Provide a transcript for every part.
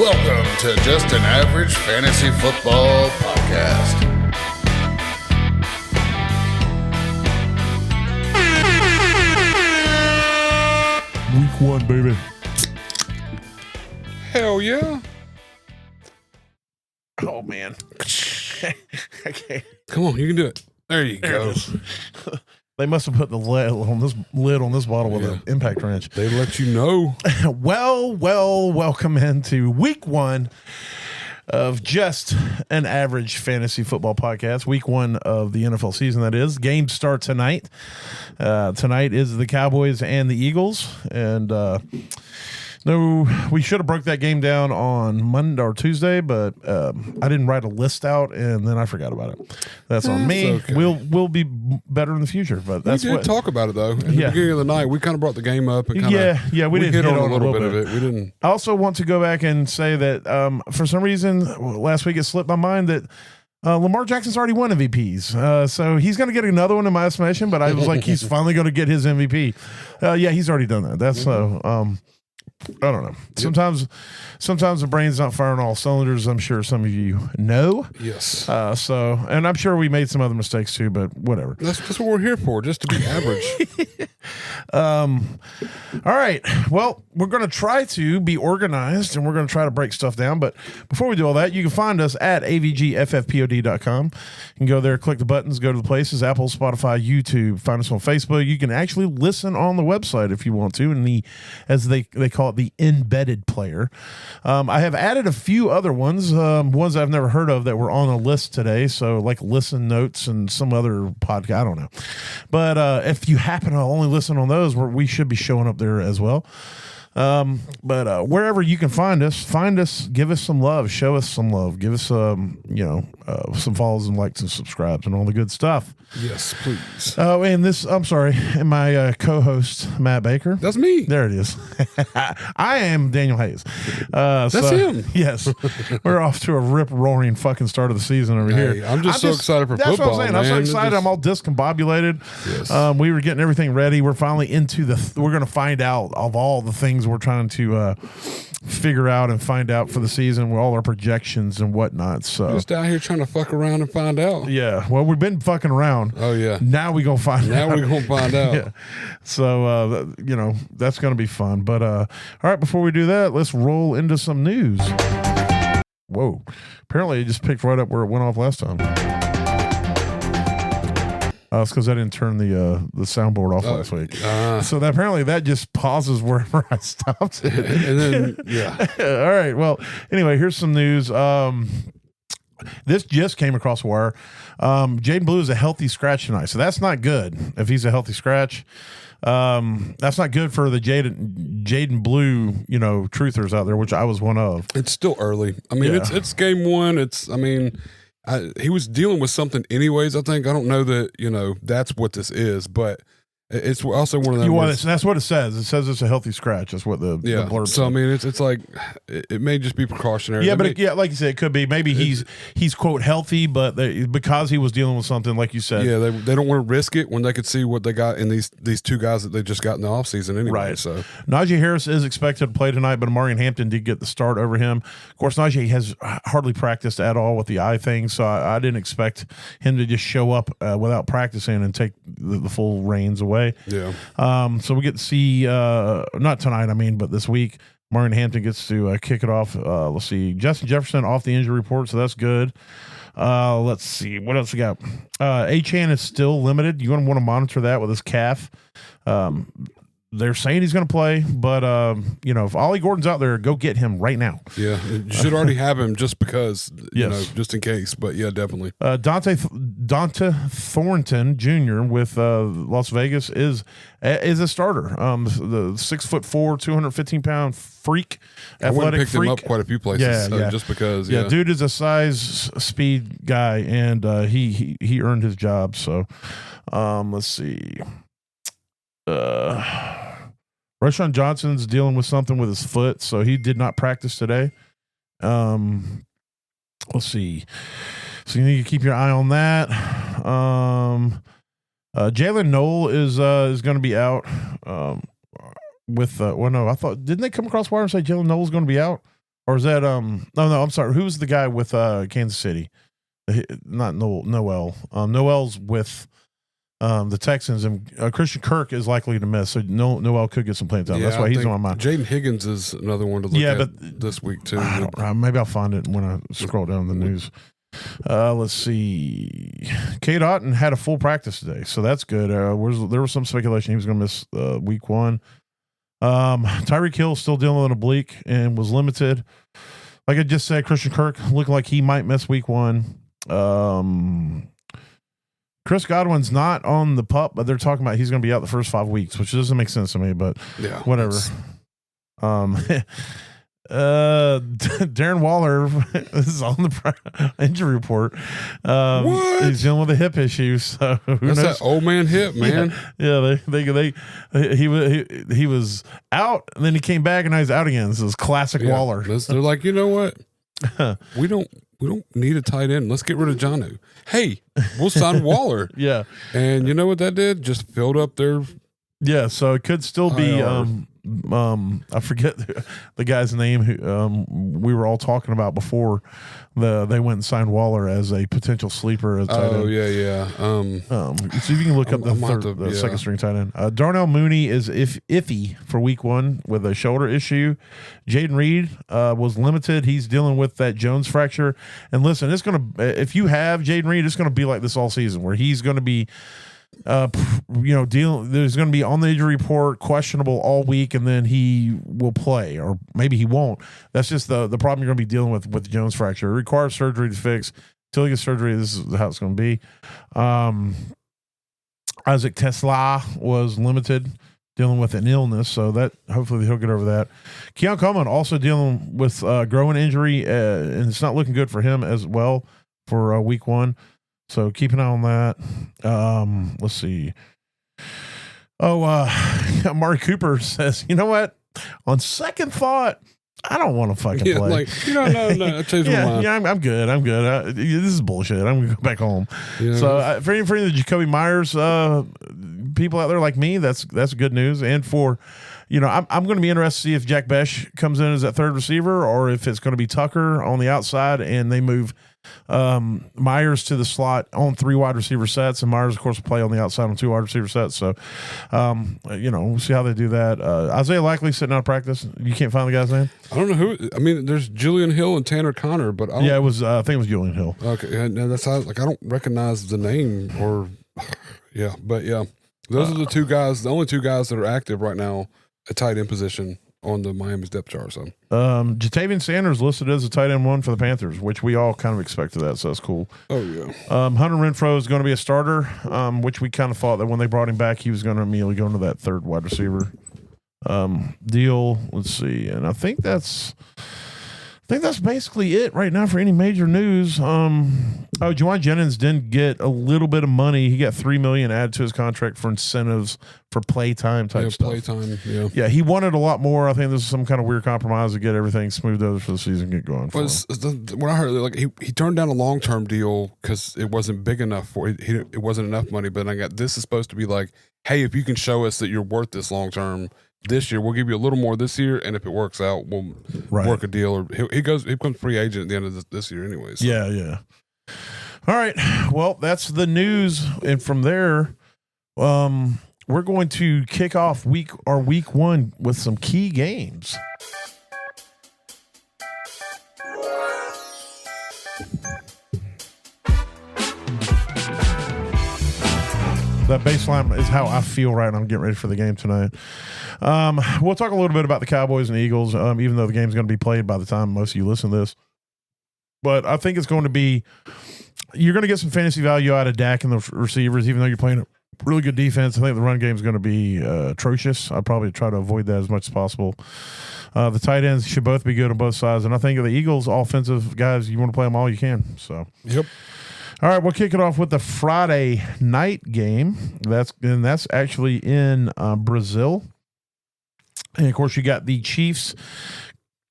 Welcome to Just an Average Fantasy Football Podcast. Week 1, baby. Hell yeah. Oh, man. Okay. Come on, you can do it. There you go. They must have put the lid on this bottle with an impact wrench. They let you know. Well, welcome into week 1 of Just an Average Fantasy Football Podcast. Week 1 of the NFL season, that is. Games start tonight. Tonight is the Cowboys and the Eagles. And no, we should have broke that game down on Monday or Tuesday, but I didn't write a list out, and then I forgot about it. That's on me. Okay. We'll be better in the future, but that's we did talk about it though. In the beginning of the night, we kind of brought the game up and kind of we didn't hit on a little bit of it. We didn't. I also want to go back and say that for some reason last week it slipped my mind that Lamar Jackson's already won MVPs, so he's going to get another one in my estimation. But I was like, he's finally going to get his MVP. He's already done that. That's I don't know. Sometimes the brain's not firing all cylinders. I'm sure some of you know. Yes. And I'm sure we made some other mistakes too, but whatever. That's what we're here for, just to be average. All right. Well, we're going to try to be organized and we're going to try to break stuff down. But before we do all that, you can find us at avgffpod.com. You can go there, click the buttons, go to the places, Apple, Spotify, YouTube, find us on Facebook. You can actually listen on the website if you want to, in as they call it, the embedded player. I have added a few other ones I've never heard of that were on a list today. So like Listen Notes and some other podcast, I don't know. But if you happen to only listen on those, we should be showing up there as well. But wherever you can find us, give us some love, show us some love, give us some follows and likes and subscribes and all the good stuff. Yes, please. Oh, and my co-host Matt Baker. That's me. There it is. I am Daniel Hayes. That's him. Yes, we're off to a rip-roaring fucking start of the season over here. I'm just so excited for football. That's what I'm saying. I'm so excited. I'm all discombobulated. Yes. We were getting everything ready. We're finally into we're going to find out of all the things we're trying to figure out and find out for the season with all our projections and whatnot. So just out here trying to fuck around and find out. Yeah. Well, we've been fucking around. Oh yeah. Now we're gonna find out. Now we're gonna find out. Yeah. So that's gonna be fun. But all right, before we do that, let's roll into some news. Whoa. Apparently it just picked right up where it went off last time. It's because I didn't turn the soundboard off last week. So apparently that just pauses wherever I stopped. And then All right. Well, anyway, here's some news. This just came across the wire. Jaden Blue is a healthy scratch tonight, so that's not good. If he's a healthy scratch, that's not good for the Jaden Blue, truthers out there, which I was one of. It's still early. I mean, it's game 1. He was dealing with something anyways. I think I don't know that that's what this is, but it's also one of them. That's what it says. It says it's a healthy scratch. That's what the blurb says. So I mean, it's like it may just be precautionary. Yeah, like you said, it could be. Maybe he's quote healthy, but because he was dealing with something, like you said. Yeah, they don't want to risk it when they could see what they got in these two guys that they just got in the offseason anyway. Right. So Najee Harris is expected to play tonight, but Amari Hampton did get the start over him. Of course, Najee has hardly practiced at all with the eye thing, so I didn't expect him to just show up without practicing and take the full reins away. Yeah. So we get to see not tonight, but this week, Martin Hampton gets to kick it off. Let's see, Justin Jefferson off the injury report, so that's good. Let's see what else we got. Achane is still limited. You're going to want to monitor that with his calf. They're saying he's going to play, but if Ollie Gordon's out there, go get him right now. Yeah, you should already have him just because, just in case. But yeah, definitely. Dante Thornton Jr. with Las Vegas is a starter. The 6'4", 215-pound freak, athletic freak. I picked him up quite a few places. Just because. Yeah, dude is a size speed guy, and he earned his job. So, let's see. Rashawn Johnson's dealing with something with his foot, so he did not practice today. Let's see. So you need to keep your eye on that. Jalen Noel is going to be out. I thought, didn't they come across wire and say Jalen Noel's going to be out? Or is that no, I'm sorry. Who was the guy with Kansas City? Not Noel. Noel's with the Texans, and Christian Kirk is likely to miss. So Noel could get some playing time. That's why he's on my mind. Jaden Higgins is another one to look at this week too. Maybe I'll find it when I scroll down the news. Let's see. Cade Otton had a full practice today, so that's good. There was some speculation he was going to miss week 1. Tyreek Hill still dealing with an oblique and was limited. Like I just said, Christian Kirk looking like he might miss week 1. Chris Godwin's not on the PUP, but they're talking about he's going to be out the first 5 weeks, which doesn't make sense to me, but whatever. Darren Waller is on the injury report. He's dealing with a hip issue. So that's that old man hip, man. Yeah, he was out, and then he came back, and now he's out again. This is classic Waller. They're like, you know what? we don't need a tight end. Let's get rid of Jonnu. Hey, we'll sign Waller. Yeah, and you know what that did? Just filled up their. Yeah, so it could still be. I forget the guy's name who we were all talking about before they went and signed Waller as a potential sleeper as tight end. Yeah. So you can look up the second string tight end. Darnell Mooney is iffy for week 1 with a shoulder issue. Jaden Reed was limited. He's dealing with that Jones fracture. And listen, it's if you have Jaden Reed, it's gonna be like this all season, where he's gonna be there's going to be on the injury report, questionable all week, and then he will play, or maybe he won't. That's just the problem you're going to be dealing with the Jones fracture. It requires surgery to fix. Until he gets surgery, this is how it's going to be. Isaac Tesla was limited, dealing with an illness, so that hopefully he'll get over that. Keon Coleman also dealing with growing injury, and it's not looking good for him as well for week 1. So keep an eye on that. Let's see. Amari Cooper says, you know what? On second thought, I don't want to fucking play. Like, no, I changed my mind. Yeah, I'm good. This is bullshit. I'm going to go back home. Yeah. So for any of the Jacoby Myers people out there like me, that's good news. And for, I'm going to be interested to see if Jack Besh comes in as that third receiver, or if it's going to be Tucker on the outside and they move Myers to the slot on 3 wide receiver sets, and Myers, of course, will play on the outside on 2 wide receiver sets. So, we'll see how they do that. Isaiah Likely sitting out of practice. You can't find the guy's name? I don't know who. I mean, there's Julian Hill and Tanner Connor, but I it was. I think it was Julian Hill. Okay, no, that's how, I don't recognize the name, or those are the 2 guys. The only 2 guys that are active right now at tight end position on the Miami's depth chart. So Jatavian Sanders listed as a tight end 1 for the Panthers, which we all kind of expected that, so that's cool. Oh yeah. Hunter Renfrow is going to be a starter, which we kind of thought that when they brought him back, he was going to immediately go into that third wide receiver deal. Let's see, and I think that's basically it right now for any major news. Juwan Jennings didn't get a little bit of money. He got $3 million added to his contract for incentives for playtime type stuff. Playtime, yeah. He wanted a lot more. I think this is some kind of weird compromise to get everything smoothed over for the season, get going. When I heard, like, he turned down a long term deal because it wasn't big enough for it wasn't enough money. But this is supposed to be like, hey, if you can show us that you're worth this long term this year, we'll give you a little more this year, and if it works out, we'll work a deal. Or he becomes free agent at the end of this year, anyway. So. Yeah. All right. Well, that's the news, and from there, we're going to kick off week 1 with some key games. That baseline is how I feel right now. I'm getting ready for the game tonight. We'll talk a little bit about the Cowboys and Eagles, even though the game's going to be played by the time most of you listen to this. But I think it's going to be – you're going to get some fantasy value out of Dak and the receivers, even though you're playing a really good defense. I think the run game is going to be atrocious. I'll probably try to avoid that as much as possible. The tight ends should both be good on both sides. And I think the Eagles' offensive guys, you want to play them all you can. So, yep. All right, we'll kick it off with the Friday night game. That's actually in Brazil. And, of course, you got the Chiefs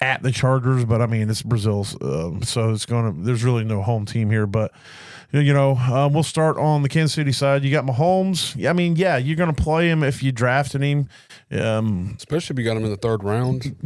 at the Chargers, but I mean it's Brazil, so there's really no home team here. But we'll start on the Kansas City side. You got Mahomes. I mean, yeah, you're going to play him if you drafted him, especially if you got him in the 3rd round.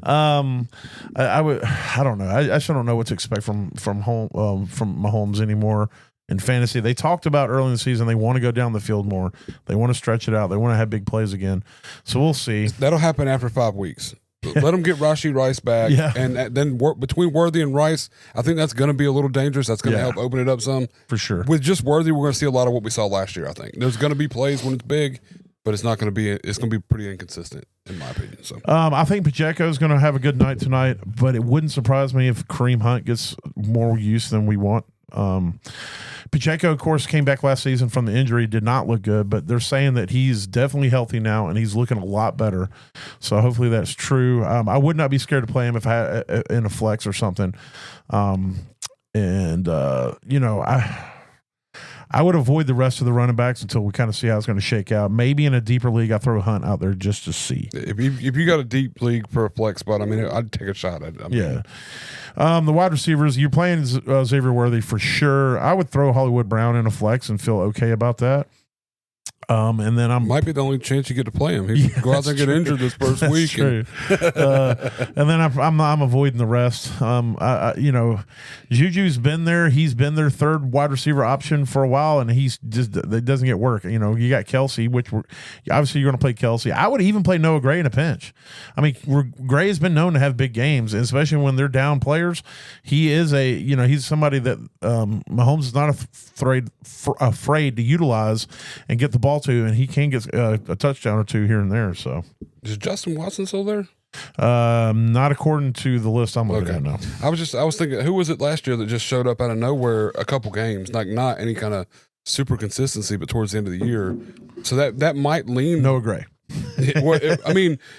I don't know. I still don't know what to expect from Mahomes anymore. In fantasy, they talked about early in the season they want to go down the field more. They want to stretch it out. They want to have big plays again. So we'll see. That'll happen after 5 weeks. Let them get Rashee Rice back, and then between Worthy and Rice, I think that's going to be a little dangerous. That's going to help open it up some. For sure. With just Worthy, we're going to see a lot of what we saw last year, I think. There's going to be plays when it's big, but it's going to be pretty inconsistent, in my opinion. So I think Pacheco is going to have a good night tonight, but it wouldn't surprise me if Kareem Hunt gets more use than we want. Pacheco, of course, came back last season from the injury, did not look good, but they're saying that he's definitely healthy now and he's looking a lot better. So hopefully that's true. I would not be scared to play him if I had in a flex or something. I would avoid the rest of the running backs until we kind of see how it's going to shake out. Maybe in a deeper league, I throw Hunt out there just to see. If you got a deep league for a flex spot, I mean, I'd take a shot at it. Yeah. The wide receivers, you're playing Xavier Worthy for sure. I would throw Hollywood Brown in a flex and feel okay about that. And then might be the only chance you get to play him. He go out there and get injured this first week. True. And then I'm avoiding the rest. Juju's been there. He's been their 3rd wide receiver option for a while, and it doesn't get work. You got Kelsey, obviously you're going to play Kelsey. I would even play Noah Gray in a pinch. I mean, Gray has been known to have big games, and especially when they're down players. He is he's somebody that Mahomes is not afraid to utilize and get the ball to, and he can get a touchdown or 2 here and there. So, is Justin Watson still there? Not according to the list I'm looking at now. I was thinking, who was it last year that just showed up out of nowhere a couple games, like not any kind of super consistency, but towards the end of the year. So that might lean Noah Gray.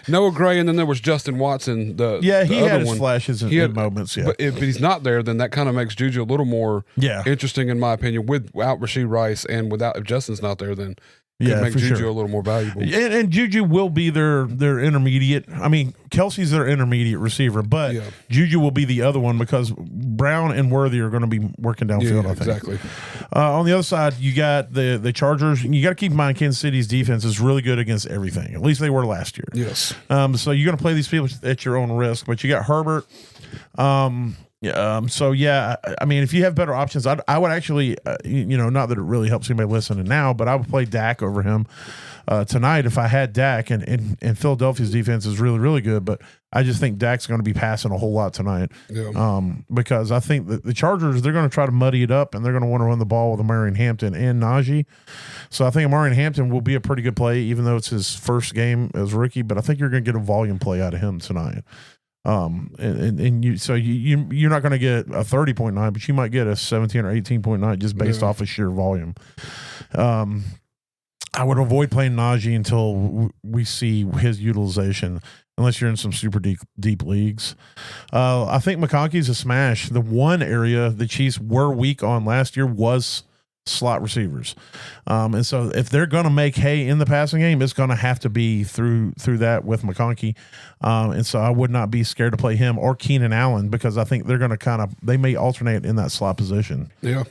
Noah Gray, and then there was Justin Watson. He had his flashes and moments. Yeah, but if he's not there, then that kind of makes Juju a little more interesting, in my opinion. Without Rashee Rice and if Justin's not there, then could make Juju a little more valuable. And Juju will be their intermediate. I mean, Kelsey's their intermediate receiver, but Juju will be the other one because Brown and Worthy are going to be working downfield, I think. Exactly. On the other side, you got the Chargers. You got to keep in mind Kansas City's defense is really good against everything. At least they were last year. Yes. So you're going to play these people at your own risk, but you got Herbert. I mean, if you have better options, I would actually, not that it really helps anybody listening now, but I would play Dak over him tonight if I had Dak. And Philadelphia's defense is really, really good, but I just think Dak's going to be passing a whole lot tonight. Yeah. Because I think that the Chargers, they're going to try to muddy it up, and they're going to want to run the ball with Amarian Hampton and Najee. So I think Amarian Hampton will be a pretty good play, even though it's his first game as rookie. But I think you're going to get a volume play out of him tonight. You're not going to get a 30.9, but you might get a 17 or 18.9 just based off of sheer volume. I would avoid playing Najee until we see his utilization, unless you're in some super deep leagues. I think McConkey's a smash. The one area the Chiefs were weak on last year was slot receivers. And so if they're going to make hay in the passing game, it's going to have to be through that with McConkey. And so I would not be scared to play him or Keenan Allen, because I think they're going to they may alternate in that slot position. Yeah.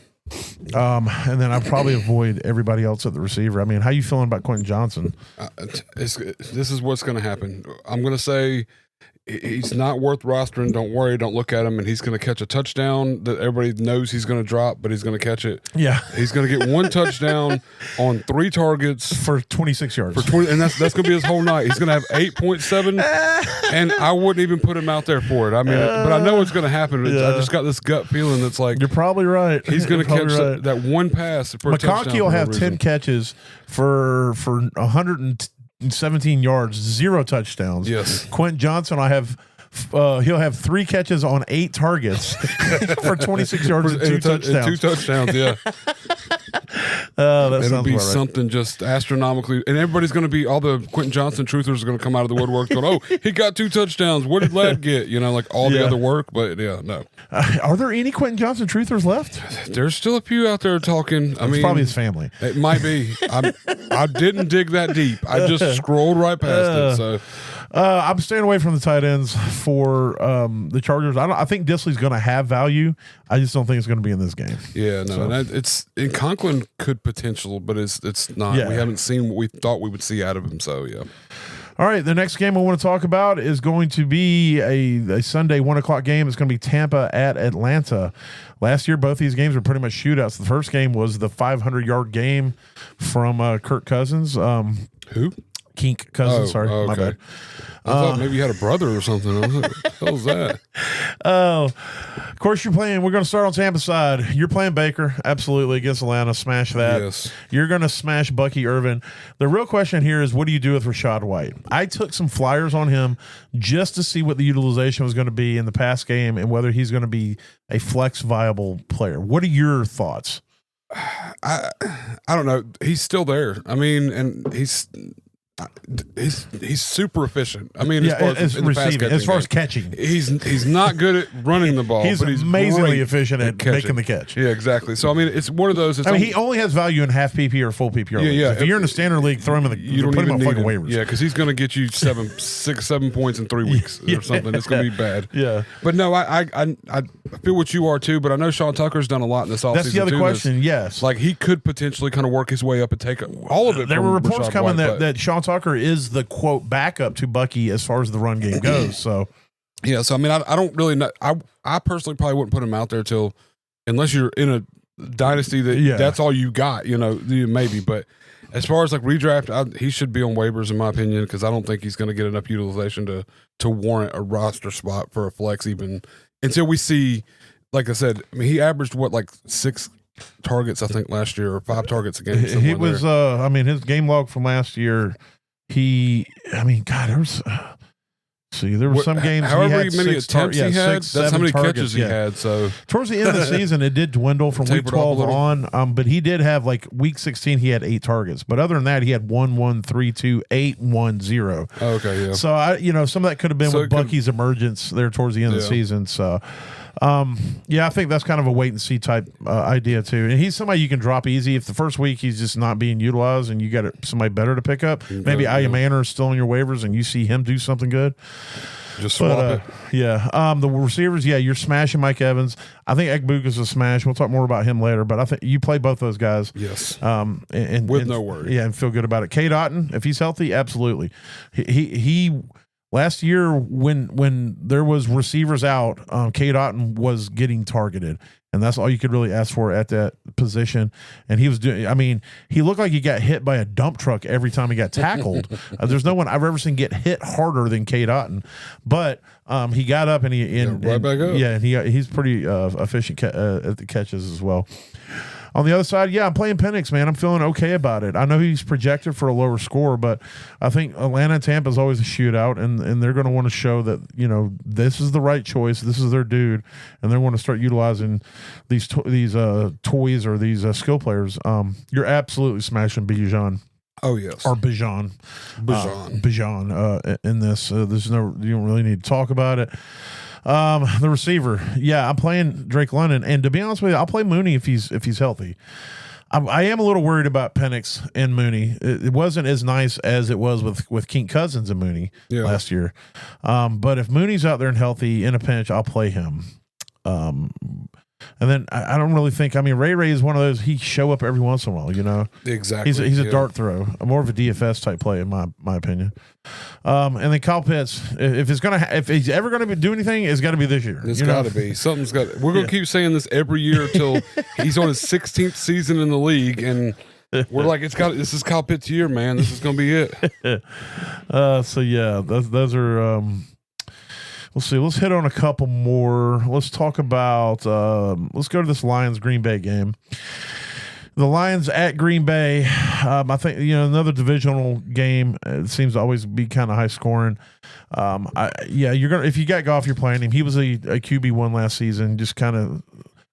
And then I'd probably avoid everybody else at the receiver. I mean, how you feeling about Quentin Johnson? This is what's going to happen. I'm going to say he's not worth rostering. Don't worry. Don't look at him. And he's going to catch a touchdown that everybody knows he's going to drop, but he's going to catch it. Yeah. He's going to get one touchdown on 3 targets for 26 yards. And that's going to be his whole night. He's going to have 8.7, and I wouldn't even put him out there for it. I mean, but I know it's going to happen. I just got this gut feeling that's like, you're probably right. He's going to catch that one pass for a touchdown. McConkey will have 10 catches for 117 yards, 0 touchdowns. Yes. Quentin Johnson, he'll have 3 catches on 8 targets for 26 yards and 2 touchdowns. 2 touchdowns, yeah. It'll be something just astronomically, and everybody's going to be, all the Quentin Johnson truthers are going to come out of the woodwork going, "Oh, he got 2 touchdowns. What did Ladd get?" Like all the other work, but no. Are there any Quentin Johnson truthers left? There's still a few out there talking. It's probably his family. It might be. I didn't dig that deep. I just scrolled right past it. So. I'm staying away from the tight ends for the Chargers. I think Disley's going to have value. I just don't think it's going to be in this game. Yeah, no, and Conklin could potential, but it's not. Yeah. We haven't seen what we thought we would see out of him. So yeah. All right, the next game I want to talk about is going to be a Sunday 1:00 game. It's going to be Tampa at Atlanta. Last year, both these games were pretty much shootouts. The first game was the 500-yard game from Kirk Cousins. Who? Kink Cousins. Sorry, okay. my bad. I thought maybe you had a brother or something. I was like, what the hell is that? Oh, of course you're playing. We're going to start on Tampa side. You're playing Baker, absolutely, against Atlanta. Smash that. Yes. You're going to smash Bucky Irvin. The real question here is, what do you do with Rachaad White? I took some flyers on him just to see what the utilization was going to be in the past game and whether he's going to be a flex viable player. What are your thoughts? I don't know. He's still there. I mean, and he's super efficient. I mean, as receiving, as far as catching, he's not good at running the ball. He's but he's amazingly efficient at making the catch. Yeah, exactly. So I mean, it's one of those. I mean, he only has value in half PP or full PPR. Yeah. If you're in a standard league, throw him in the. You don't put him even on need fucking him. waivers. Yeah, because he's going to get you 7 points in 3 weeks or something. It's going to be bad. Yeah. But no, I feel what you are too. But I know Sean Tucker's done a lot in this offseason. That's the other too, question. Yes, like he could potentially kind of work his way up and take all of it. There were reports Rachaad coming White, that Sean Tucker is the quote backup to Bucky as far as the run game goes. So yeah, so I mean, I don't really know. I personally probably wouldn't put him out there unless you're in a dynasty that's all you got. Maybe. But as far as like redraft, he should be on waivers in my opinion because I don't think he's going to get enough utilization to warrant a roster spot for a flex even until we see. Like I said, I mean, he averaged like 6 targets I think last year or 5 targets a game. He was. I mean, his game log from last year. There was. There were some games. However he had many attempts he had, that's how many catches he had. So towards the end of the season, it did dwindle from week 12 on. But he did have like week 16, he had 8 targets. But other than that, he had 1, 1, 3, 2, 8, 1, 0. Okay, yeah. So some of that could have been with Bucky's emergence there towards the end of the season. So. I think that's kind of a wait and see type idea too. And he's somebody you can drop easy. If the first week he's just not being utilized and you got somebody better to pick up, maybe Ayamana is still on your waivers and you see him do something good. Just swap it. Yeah. The receivers, you're smashing Mike Evans. I think Ekbuka's a smash. We'll talk more about him later, but I think you play both those guys. Yes. And no worry. Yeah, and feel good about it. Cade Otton, if he's healthy, absolutely. He last year, when there was receivers out, Cade Otton was getting targeted, and that's all you could really ask for at that position. And he was doing. I mean, he looked like he got hit by a dump truck every time he got tackled. There's no one I've ever seen get hit harder than Cade Otton, but he got up and right back up. Yeah, and he's pretty efficient at the catches as well. On the other side, I'm playing Penix, man. I'm feeling okay about it. I know he's projected for a lower score, but I think Atlanta and Tampa is always a shootout, and they're going to want to show that, this is the right choice. This is their dude, and they want to start utilizing these toys or these skill players. You're absolutely smashing Bijan. Oh, yes. Or Bijan. In this. You don't really need to talk about it. The receiver, I'm playing Drake London, and to be honest with you, I'll play Mooney if he's healthy. I am a little worried about Penix and Mooney. It wasn't as nice as it was with Kink Cousins and Mooney last year. But if Mooney's out there and healthy in a pinch, I'll play him. And then I don't really think. I mean, Ray is one of those. He show up every once in a while. Exactly. He's a dart throw, more of a DFS type play in my opinion. And then Kyle Pitts, if he's ever gonna do anything, it's got to be this year. It's got to be something's got. We're gonna keep saying this every year until he's on his 16th season in the league, and we're like, this is Kyle Pitts' year, man. This is gonna be it. Those are. Let's see. Let's hit on a couple more. Let's talk about. Let's go to this Lions Green Bay game. The Lions at Green Bay. I think another divisional game. It seems to always be kind of high scoring. You're gonna if you got Goff, you're playing him. He was a QB1 last season. Just kind of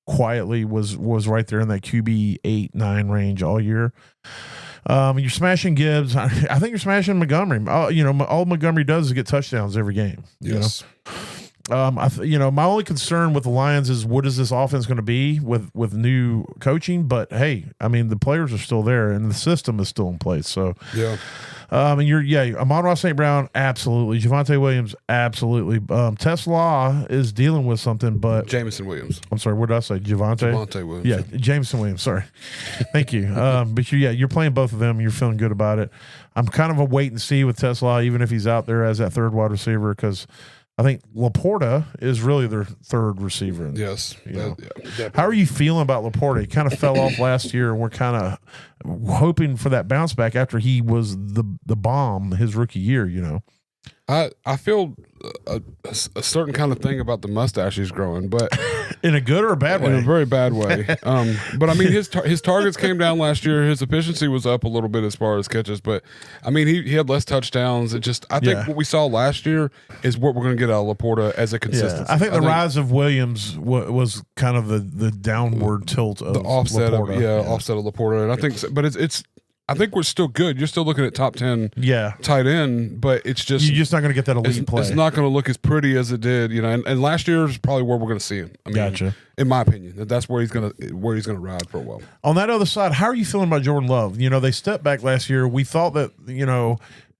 quietly was right there in that QB 8-9 range all year. You're smashing Gibbs. I think you're smashing Montgomery. All Montgomery does is get touchdowns every game. Yes. My only concern with the Lions is what is this offense going to be with new coaching? But hey, I mean the players are still there and the system is still in place. So, And Amon-Ra St. Brown, absolutely. Javonte Williams, absolutely. Tesla is dealing with something, but Jameson Williams. I'm sorry, what did I say? Javonte Williams. Yeah, Jameson Williams. Sorry. Thank you. But you're playing both of them. You're feeling good about it. I'm kind of a wait and see with Tesla, even if he's out there as that third wide receiver, because I think Laporta is really their third receiver. Yes. How are you feeling about Laporta? He kind of fell off last year, and we're kind of hoping for that bounce back after he was the bomb his rookie year, I feel a certain kind of thing about the mustache he's growing, but in a good or a bad way? In a very bad way. But I mean, his targets came down last year. His efficiency was up a little bit as far as catches, but I mean, he had less touchdowns. I think what we saw last year is what we're going to get out of Laporta as a consistency. Yeah. I think the rise of Williams was kind of the downward tilt of the offset Laporta. Offset of Laporta, and I think, but it's. I think we're still good. You're still looking at top 10 tight end, but it's just you're just not going to get that elite play. It's not going to look as pretty as it did, And last year is probably where we're going to see him. I mean, gotcha. In my opinion, that's where he's going to ride for a while. On that other side, how are you feeling about Jordan Love? They stepped back last year. We thought that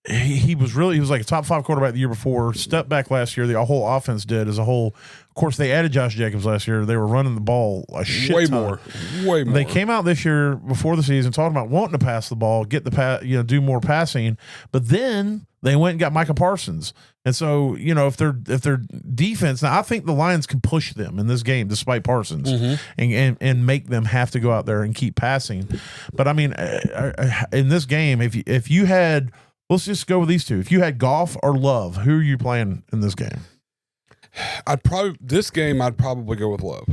he was like a top 5 quarterback the year before. Stepped back last year. The whole offense did as a whole. Of course, they added Josh Jacobs last year. They were running the ball a shit way ton. Way more. They came out this year before the season talking about wanting to pass the ball, get the do more passing, but then they went and got Micah Parsons. And so, if their defense, now I think the Lions can push them in this game despite Parsons and make them have to go out there and keep passing. But I mean, in this game, if you had, let's just go with these two. If you had Goff or Love, who are you playing in this game? I'd probably go with Love,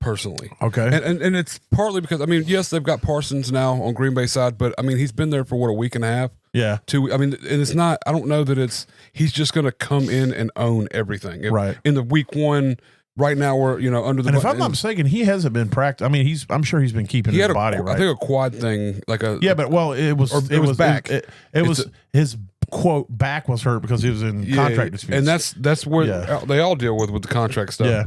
personally. Okay. And it's partly because, I mean, yes, they've got Parsons now on Green Bay side, but I mean, he's been there for a week and a half. Yeah. 2. I mean, and it's not, I don't know that he's just going to come in and own everything. Right. In the week 1, right now we're, under the. And if I'm not mistaken, he hasn't been practiced. I mean, I'm sure he's been keeping his body right. I think a quad thing, like a. Yeah, but it was back. It was his quote back was hurt because he was in contract disputes, and that's where they all deal with the contract stuff. Yeah.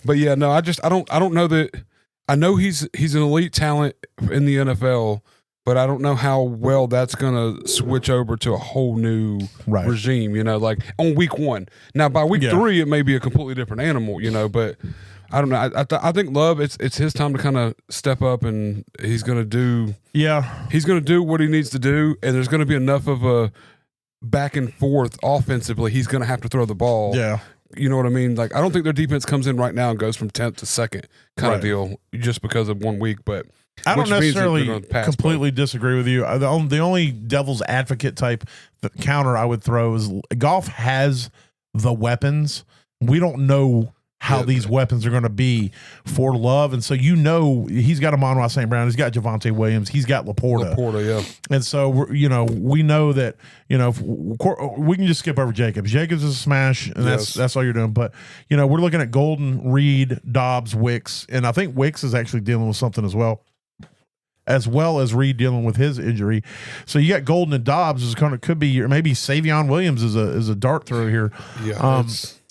But yeah, no, I don't know that. I know he's an elite talent in the NFL, but I don't know how well that's going to switch over to a whole new regime. Like on week 1. Now by week 3, it may be a completely different animal. But. I don't know. I think Love. It's his time to kind of step up, and he's going to do. Yeah, he's going to do what he needs to do, and there's going to be enough of a back and forth offensively. He's going to have to throw the ball. Yeah, you know what I mean. Like I don't think their defense comes in right now and goes from 10th to 2nd kind of deal just because of 1 week. But I don't necessarily completely disagree with you. The only devil's advocate type counter I would throw is Goff has the weapons. We don't know how these weapons are going to be for Love. And so, he's got Amon-Ra St. Brown. He's got Javonte Williams. He's got Laporta. And so, we know that, we can just skip over Jacobs. Jacobs is a smash, and that's all you're doing. But, we're looking at Golden, Reed, Dobbs, Wicks. And I think Wicks is actually dealing with something as well as Reed dealing with his injury. So you got Golden and Dobbs could be maybe Savion Williams is a dart throw here. Yeah.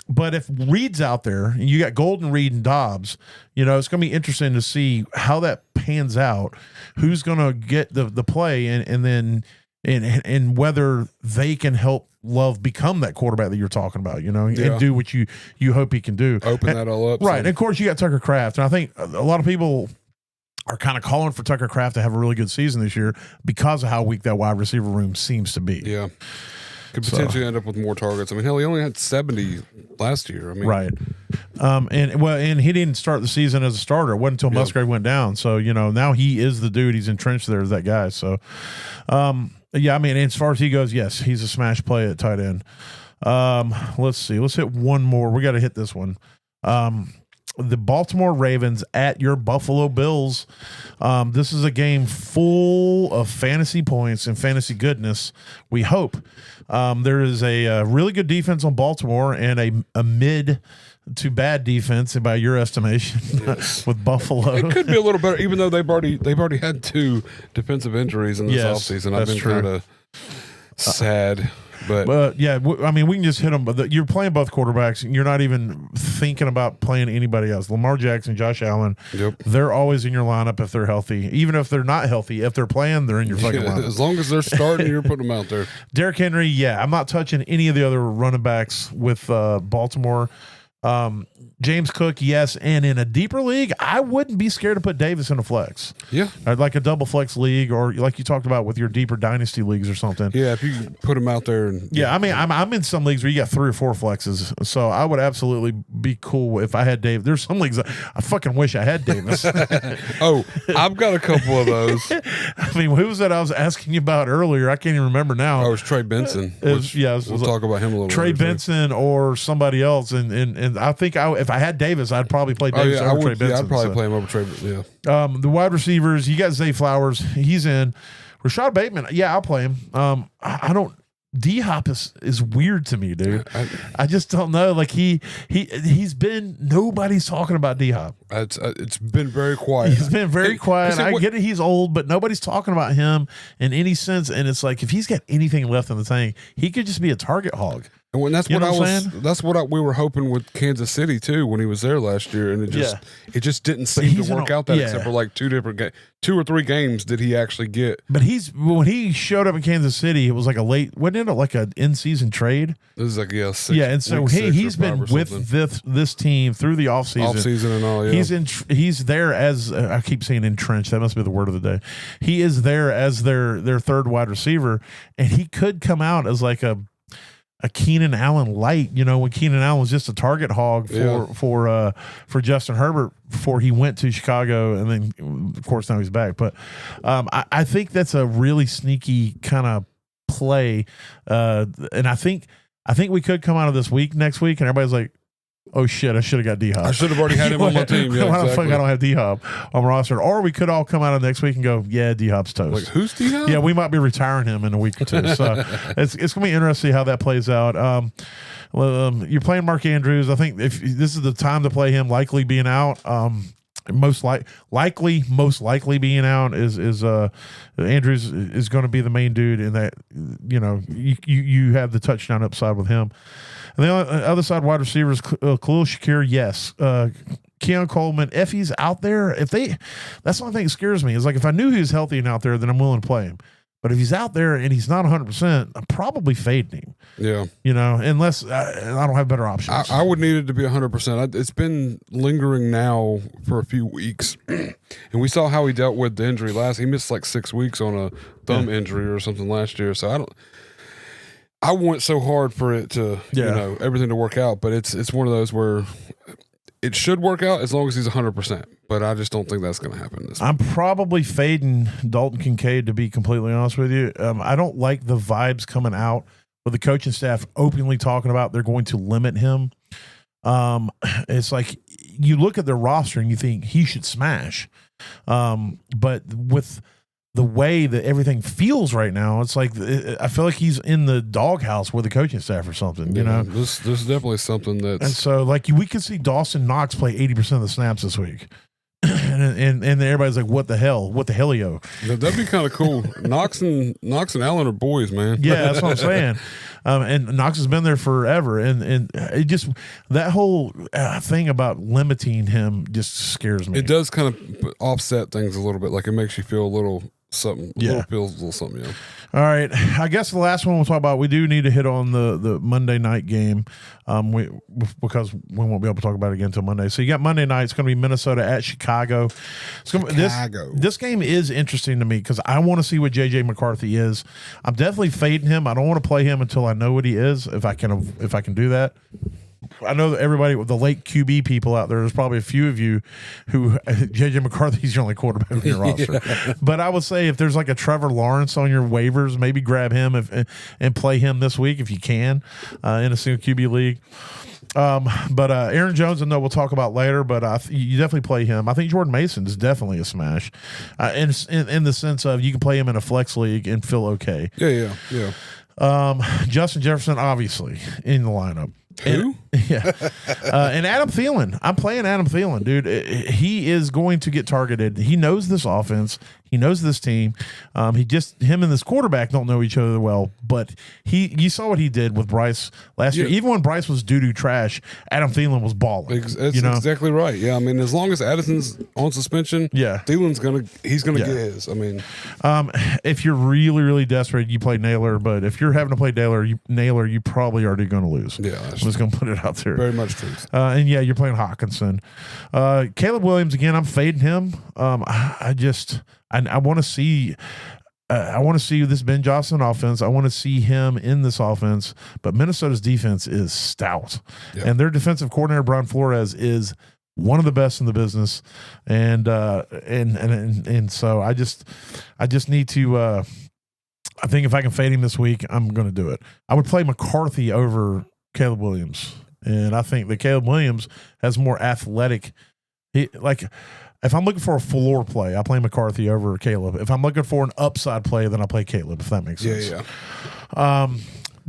But if Reed's out there and you got Golden, Reed, and Dobbs, it's going to be interesting to see how that pans out. Who's going to get the play and then and whether they can help Love become that quarterback that you're talking about, and do what you hope he can do. Open that all up. Right. And of course, you got Tucker Kraft. And I think a lot of people are kind of calling for Tucker Kraft to have a really good season this year because of how weak that wide receiver room seems to be. Yeah. Could potentially end up with more targets. I mean, hell, he only had 70 last year. I mean, right. And he didn't start the season as a starter. It wasn't until Musgrave went down. So, now he is the dude. He's entrenched there as that guy. So, I mean, as far as he goes, yes, he's a smash play at tight end. Let's see. Let's hit one more. We got to hit this one. The Baltimore Ravens at your Buffalo Bills. This is a game full of fantasy points and fantasy goodness, we hope. There is a really good defense on Baltimore and a mid to bad defense by your estimation with Buffalo. It could be a little better, even though they've already had 2 defensive injuries in this offseason. I've been kind of sad. But yeah, I mean, we can just hit them. But you're playing both quarterbacks, and you're not even thinking about playing anybody else. Lamar Jackson, Josh Allen, they're always in your lineup if they're healthy. Even if they're not healthy, if they're playing, they're in your fucking lineup. As long as they're starting, you're putting them out there. Derrick Henry, yeah, I'm not touching any of the other running backs with Baltimore. James Cook, yes, and in a deeper league, I wouldn't be scared to put Davis in a flex. Yeah, like a double flex league, or like you talked about with your deeper dynasty leagues or something. Yeah, if you put him out there, and I mean, I'm in some leagues where you got 3 or 4 flexes, so I would absolutely be cool if I had Davis. There's some leagues I fucking wish I had Davis. Oh, I've got a couple of those. I mean, who was that I was asking you about earlier? I can't even remember now. Oh, it was Trey Benson. We'll talk about him a little. Trey Benson or somebody else, and I think if I had Davis, I'd probably play Davis over Trey Benson. Yeah, I'd probably play him over Trey. Yeah. The wide receivers, you got Zay Flowers. He's in. Rashad Bateman, yeah, I'll play him. I don't. D-Hop is weird to me, dude. I just don't know. Like he's been, nobody's talking about D-Hop. It's been very quiet. He's been very quiet. I get it. He's old, but nobody's talking about him in any sense. And it's like if he's got anything left in the tank, he could just be a target hog. And when that's what we were hoping with Kansas City too when he was there last year, and it just didn't seem to work out except for like 2 or 3 games did he actually get. But when he showed up in Kansas City, it was like wasn't it like an in-season trade? This is like and so he's been with this team through the offseason and all. Yeah. He's there as I keep saying entrenched. That must be the word of the day. He is there as their third wide receiver, and he could come out as like a Keenan Allen light, when Keenan Allen was just a target hog for Justin Herbert before he went to Chicago, and then of course now he's back. But I think that's a really sneaky kind of play, and I think we could come out of this next week, and everybody's like, oh shit, I should have got D-Hop. I should have already had him on my team. Yeah, why the fuck I don't have D-Hop on my roster? Or we could all come out of next week and go, yeah, D-Hop's toast. Like, who's D-Hop? Yeah, we might be retiring him in a week or 2. So it's going to be interesting to see how that plays out. You're playing Mark Andrews. I think if this is the time to play him, likely being out. Most likely being out is Andrews is going to be the main dude in that. You have the touchdown upside with him. And the other side, wide receivers, Khalil Shakir, yes. Keon Coleman, if he's out there, that's the only thing that scares me. Is like if I knew he was healthy and out there, then I'm willing to play him. But if he's out there and he's not 100%, I'm probably fading him. Yeah. Unless I don't have better options. I would need it to be 100%. It's been lingering now for a few weeks. And we saw how he dealt with the injury he missed like 6 weeks on a thumb injury or something last year. So I want so hard for it to, everything to work out. But it's one of those where it should work out as long as he's 100%. But I just don't think that's going to happen. I'm probably fading Dalton Kincaid, to be completely honest with you. I don't like the vibes coming out with the coaching staff openly talking about they're going to limit him. It's like you look at their roster and you think he should smash. But with the way that everything feels right now, it's like I feel like he's in the doghouse with the coaching staff or something. This is definitely something that's. And so, like, we could see Dawson Knox play 80% of the snaps this week, and everybody's like, "What the hell? What the hellio?" That'd be kind of cool. Knox and Allen are boys, man. Yeah, that's what I'm saying. And Knox has been there forever, and it just that whole thing about limiting him just scares me. It does kind of offset things a little bit. Like it makes you feel a little something. Feels a little something. Yeah. All right. I guess the last one we'll talk about. We do need to hit on the Monday night game, because we won't be able to talk about it again until Monday. So you got Monday night. It's going to be Minnesota at Chicago. This game is interesting to me because I want to see what JJ McCarthy is. I'm definitely fading him. I don't want to play him until I know what he is. If I can do that. I know that everybody with the late QB people out there, there's probably a few of you who JJ McCarthy's your only quarterback on your roster. But I would say if there's like a Trevor Lawrence on your waivers, maybe grab him and play him this week if you can in a single QB league. But Aaron Jones, I know we'll talk about later, but you definitely play him. I think Jordan Mason is definitely a smash, in the sense of you can play him in a flex league and feel okay. Yeah. Justin Jefferson, obviously, in the lineup. Who? Yeah. And Adam Thielen. I'm playing Adam Thielen, dude. He is going to get targeted. He knows this offense. He knows this team. Him and this quarterback don't know each other well, but you saw what he did with Bryce last year. Even when Bryce was doo-doo trash, Adam Thielen was balling. That's exactly right. Yeah, I mean, as long as Addison's on suspension, Thielen's gonna get his. I mean, if you're really, really desperate, you play Naylor, but if you're having to play Naylor, you probably already going to lose. Yeah, I'm just going to put it out there. Very much truth. And yeah, you're playing Hawkinson. Caleb Williams again. I'm fading him. I want to see. I want to see this Ben Johnson offense. I want to see him in this offense. But Minnesota's defense is stout, and their defensive coordinator Brian Flores is one of the best in the business. And so I just need to. I think if I can fade him this week, I'm going to do it. I would play McCarthy over Caleb Williams, and I think that Caleb Williams has more athletic. If I'm looking for a floor play, I play McCarthy over Caleb. If I'm looking for an upside play, then I play Caleb, if that makes sense. Yeah.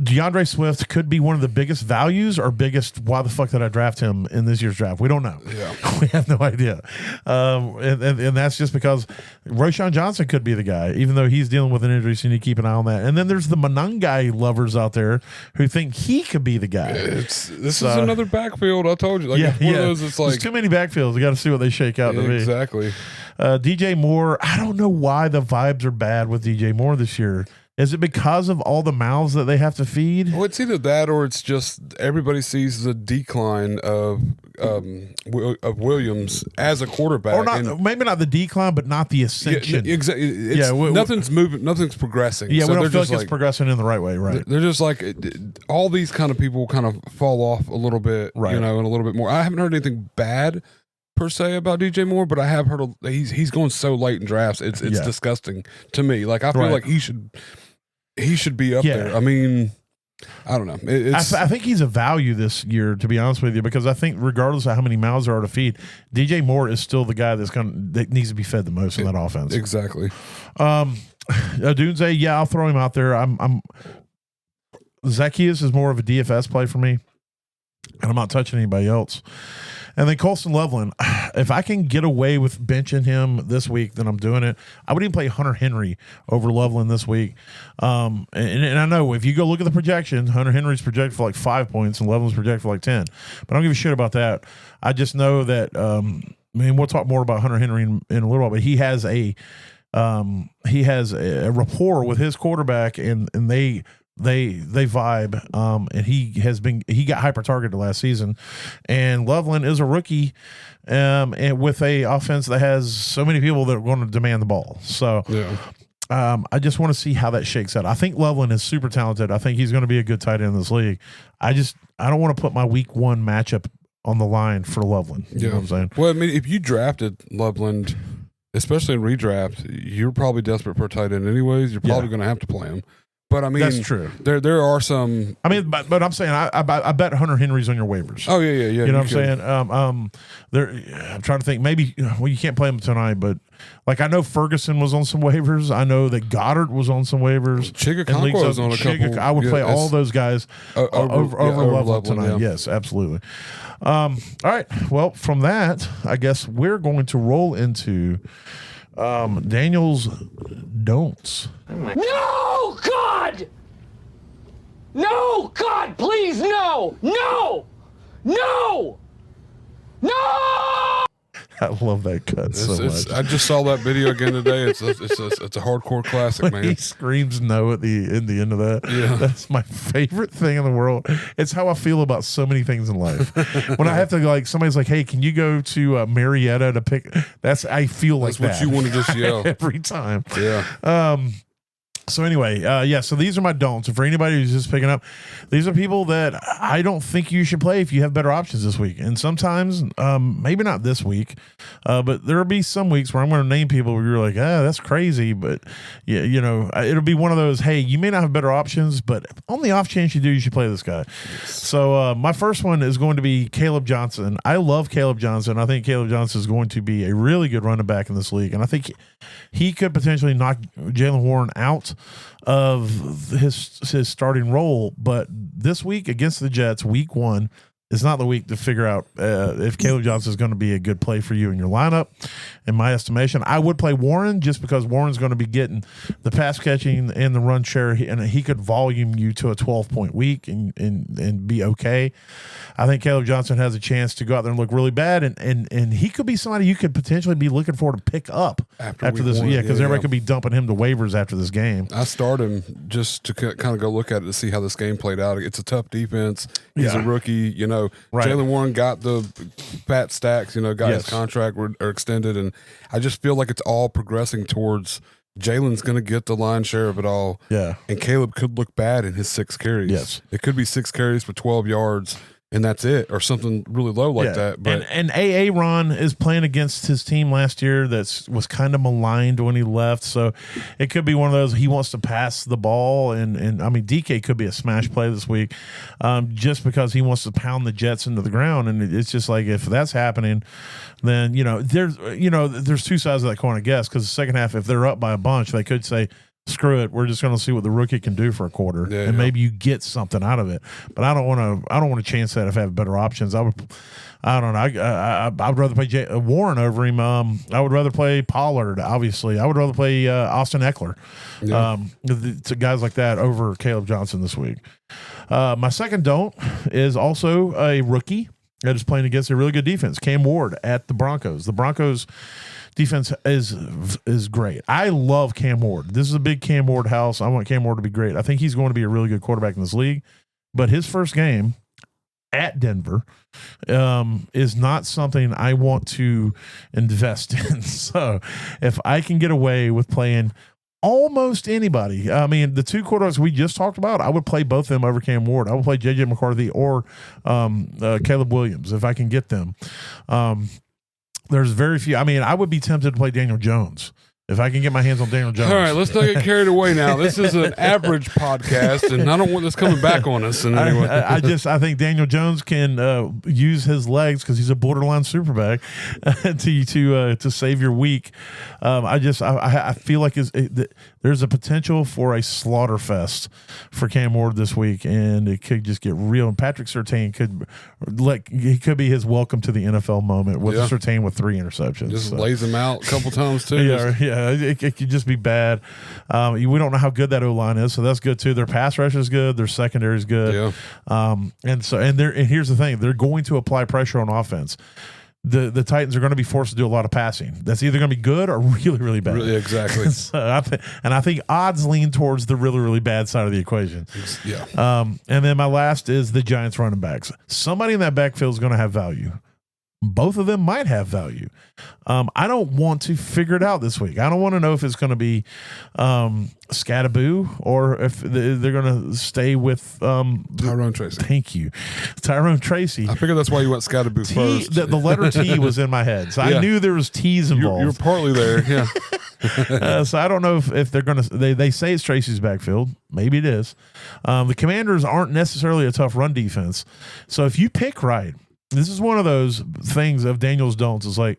DeAndre Swift could be one of the biggest values or biggest, why the fuck did I draft him in this year's draft? We don't know. Yeah. We have no idea. And that's just because Roschon Johnson could be the guy, even though he's dealing with an injury, so you need to keep an eye on that. And then there's the Monangai lovers out there who think he could be the guy. This is another backfield. I told you. One of those, it's like, there's too many backfields. You got to see what they shake out to be. Exactly. DJ Moore, I don't know why the vibes are bad with DJ Moore this year. Is it because of all the mouths that they have to feed? Well, it's either that or it's just everybody sees the decline of Williams as a quarterback, or not. Maybe not the decline, but not the ascension. Yeah, exactly. Nothing's moving. Nothing's progressing. Yeah, we don't feel like it's progressing in the right way. Right. They're just like all these kind of people kind of fall off a little bit, right? And a little bit more. I haven't heard anything bad per se about DJ Moore, but I have heard he's going so late in drafts. It's disgusting to me. Like I feel like he should be up there. I mean, I don't know. I think he's a value this year, to be honest with you, because I think regardless of how many mouths there are to feed, DJ Moore is still the guy that needs to be fed the most in that offense. Exactly. Odunze, I'll throw him out there. Zacchaeus is more of a DFS play for me, and I'm not touching anybody else. And then Colston Loveland, if I can get away with benching him this week, then I'm doing it. I would even play Hunter Henry over Loveland this week. And I know if you go look at the projection, Hunter Henry's projected for like 5 points and Loveland's projected for like 10. But I don't give a shit about that. I just know that, we'll talk more about Hunter Henry in a little while, but he has a rapport with his quarterback, and they vibe, and he got hyper targeted last season, and Loveland is a rookie, and with a offense that has so many people that are going to demand the ball. So I just want to see how that shakes out. I think Loveland is super talented. I think he's going to be a good tight end in this league. I don't want to put my week one matchup on the line for Loveland. You know what I'm saying? Well, I mean, if you drafted Loveland, especially in redraft, you're probably desperate for a tight end anyways. You're probably going to have to play him. But I mean, that's true. There are some. I mean, but I'm saying I bet Hunter Henry's on your waivers. Oh yeah. You know what I'm saying? I'm trying to think. Maybe you can't play him tonight, but like I know Ferguson was on some waivers. I know that Goddard was on some waivers. Chigga was on a couple. I would play all those guys over Loveland tonight. Yeah. Yes, absolutely. All right. Well, from that, I guess we're going to roll into Daniel's don'ts. No, God! No, God, please, no! No! No! No! I love that cut so much. I just saw that video again today. It's a hardcore classic, man. He screams no at the end of that. Yeah. That's my favorite thing in the world. It's how I feel about so many things in life. When I have to somebody's like, hey, can you go to Marietta to pick? I feel like that's what you want to just yell every time. Yeah. So anyway, so these are my don'ts. And for anybody who's just picking up, these are people that I don't think you should play if you have better options this week. And sometimes, maybe not this week, but there will be some weeks where I'm going to name people where you're like, that's crazy. But yeah, it'll be one of those, hey, you may not have better options, but on the off chance you do, you should play this guy. Yes. So my first one is going to be Caleb Johnson. I love Caleb Johnson. I think Caleb Johnson is going to be a really good running back in this league. And I think he could potentially knock Jaylen Warren out of his starting role. But this week against the Jets, week 1, It's not the week to figure out if Caleb Johnson is going to be a good play for you in your lineup. In my estimation, I would play Warren just because Warren's going to be getting the pass catching and the run share, and he could volume you to a 12-point week and be okay. I think Caleb Johnson has a chance to go out there and look really bad, and he could be somebody you could potentially be looking for to pick up after this. Yeah, because everybody could be dumping him to waivers after this game. I start him just to kind of go look at it to see how this game played out. It's a tough defense. He's a rookie. You know, right. Jaylen Warren got the Pat Stacks, got his contract or extended, and I just feel like it's all progressing towards Jalen's going to get the lion's share of it all. Yeah. And Caleb could look bad in his 6 carries. Yes. It could be 6 carries for 12 yards. And that's it, or something really low like that. But and AA Ron is playing against his team last year that was kind of maligned when he left. So it could be one of those he wants to pass the ball, and I mean DK could be a smash play this week, just because he wants to pound the Jets into the ground. And it's just like if that's happening, then there's 2 sides of that coin, I guess. Because the second half, if they're up by a bunch, they could say, screw it, we're just going to see what the rookie can do for a quarter, and maybe you get something out of it. But I don't want to chance that if I have better options. I don't know. I would rather play Warren over him. I would rather play Pollard. Obviously, I would rather play Austin Eckler. To guys like that over Caleb Johnson this week. My second don't is also a rookie that is playing against a really good defense. Cam Ward at the Broncos. The Broncos defense is great. I love Cam Ward. This is a big Cam Ward house. I want Cam Ward to be great. I think he's going to be a really good quarterback in this league. But his first game at Denver is not something I want to invest in. So if I can get away with playing almost anybody, I mean, the 2 quarterbacks we just talked about, I would play both of them over Cam Ward. I would play J.J. McCarthy or Caleb Williams if I can get them. There's very few. I mean, I would be tempted to play Daniel Jones if I can get my hands on Daniel Jones. All right, let's not get carried away now. This is an average podcast, and I don't want this coming back on us. In any way. I think Daniel Jones can use his legs because he's a borderline superback to save your week. I feel like there's a potential for a slaughter fest for Cam Ward this week, and it could just get real. And Patrick Surtain could be his welcome to the NFL moment with Surtain with 3 interceptions. Just lays him out a couple times too. Yeah, it could just be bad. We don't know how good that O-line is, so that's good too. Their pass rush is good. Their secondary is good. Yeah. And here's the thing: they're going to apply pressure on offense. The Titans are going to be forced to do a lot of passing. That's either going to be good or really, really bad. Really, exactly. So I think odds lean towards the really, really bad side of the equation. Yeah. And then my last is the Giants running backs. Somebody in that backfield is going to have value. Both of them might have value. I don't want to figure it out this week. I don't want to know if it's going to be Scattaboo or if they're going to stay with Tyrone Tracy. Thank you, Tyrone Tracy. I figured that's why you went Scattaboo first. The letter T was in my head, so I knew there was T's involved. You're partly there, yeah. So I don't know if they're going to. They say it's Tracy's backfield. Maybe it is. The Commanders aren't necessarily a tough run defense, so if you pick right. This is one of those things of Daniel's don'ts. It's like,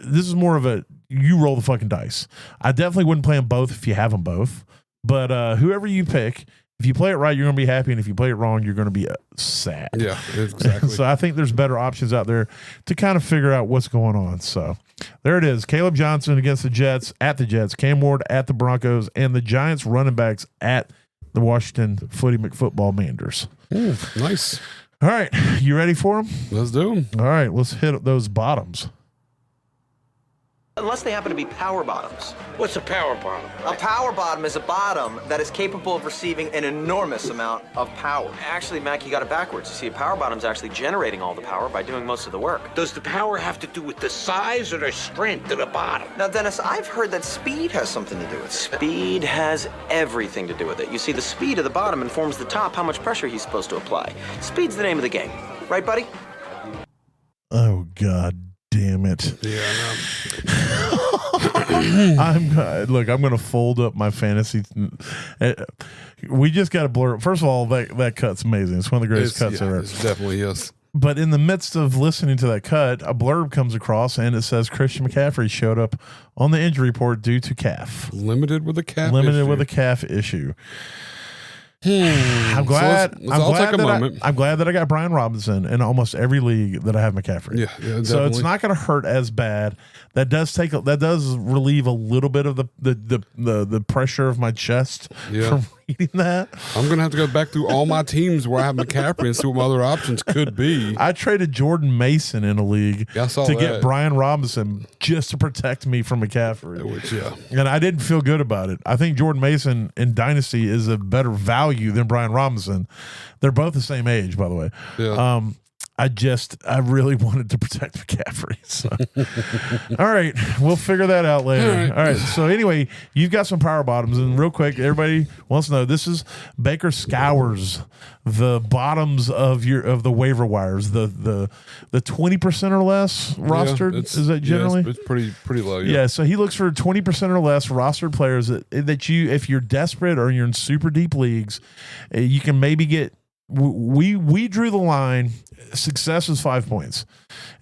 this is more of a, you roll the fucking dice. I definitely wouldn't play them both if you have them both. But whoever you pick, if you play it right, you're going to be happy. And if you play it wrong, you're going to be sad. Yeah, exactly. So I think there's better options out there to kind of figure out what's going on. So there it is. Caleb Johnson against the Jets, at the Jets. Cam Ward at the Broncos. And the Giants running backs at the Washington Footy McFootball Manders. Nice. All right, you ready for them? Let's do them. All right, let's hit those bottoms. Unless they happen to be power bottoms. What's a power bottom? A power bottom is a bottom that is capable of receiving an enormous amount of power. Actually, Mac, you got it backwards. You see, a power bottom is actually generating all the power by doing most of the work. Does the power have to do with the size or the strength of the bottom? Now, Dennis, I've heard that speed has something to do with it. Speed has everything to do with it. You see, the speed of the bottom informs the top how much pressure he's supposed to apply. Speed's the name of the game. Right, buddy? Oh, God damn it. Yeah, I know. I'm going to fold up my fantasy. We just got to blur. First of all, that cut's amazing. It's one of the greatest cuts ever. It's definitely, yes. But in the midst of listening to that cut, a blurb comes across and it says Christian McCaffrey showed up on the injury report due to calf. Limited with a calf Limited issue. with a calf issue. I'm glad. let's all take a moment. I'm glad that I got Brian Robinson in almost every league that I have McCaffrey. Yeah, So it's definitely. not going to hurt as bad. That does relieve a little bit of the pressure of my chest Yeah. from reading that. I'm gonna have to go back through all my teams where I have McCaffrey and see what my other options could be. I traded Jordan Mason in a league Yeah, I saw to that. get Brian Robinson just to protect me from McCaffrey. Which, yeah, And I didn't feel good about it. I think Jordan Mason in Dynasty is a better value than Brian Robinson. They're both the same age, by the way. yeah. I really wanted to protect McCaffrey. So. All right. We'll figure that out later. All right. So anyway, you've got some power bottoms. And real quick, everybody wants to know, this is Baker scours the bottoms of the waiver wires, the 20% or less rostered. Yeah, it's- Is that generally? it's pretty low. Yeah, so he looks for 20% or less rostered players that you, if you're desperate or you're in super deep leagues, you can maybe get. We drew the line. Success is 5 points.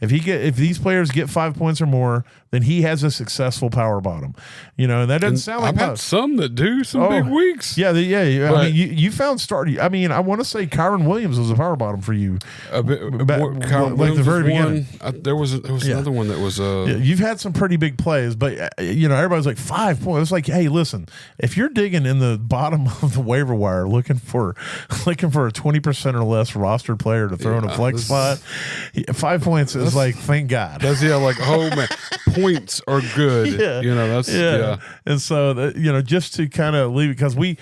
If these players get 5 points or more, then he has a successful power bottom. And that doesn't sound like I've had much. some that do some Oh, big weeks. Yeah, I But- mean, you found starting. I mean, I want to say Kyron Williams was a power bottom for you. A bit, Kyle like Williams the very was one. beginning. There was another one that was Yeah, you've had some pretty big plays, but everybody's like 5 points. It's like, hey, listen, if you're digging in the bottom of the waiver wire looking for a 20% or less rostered player to throw in a flex spot, 5 points is like, thank God. That's like, oh man, points are good. That's yeah. And so just to kind of leave, because we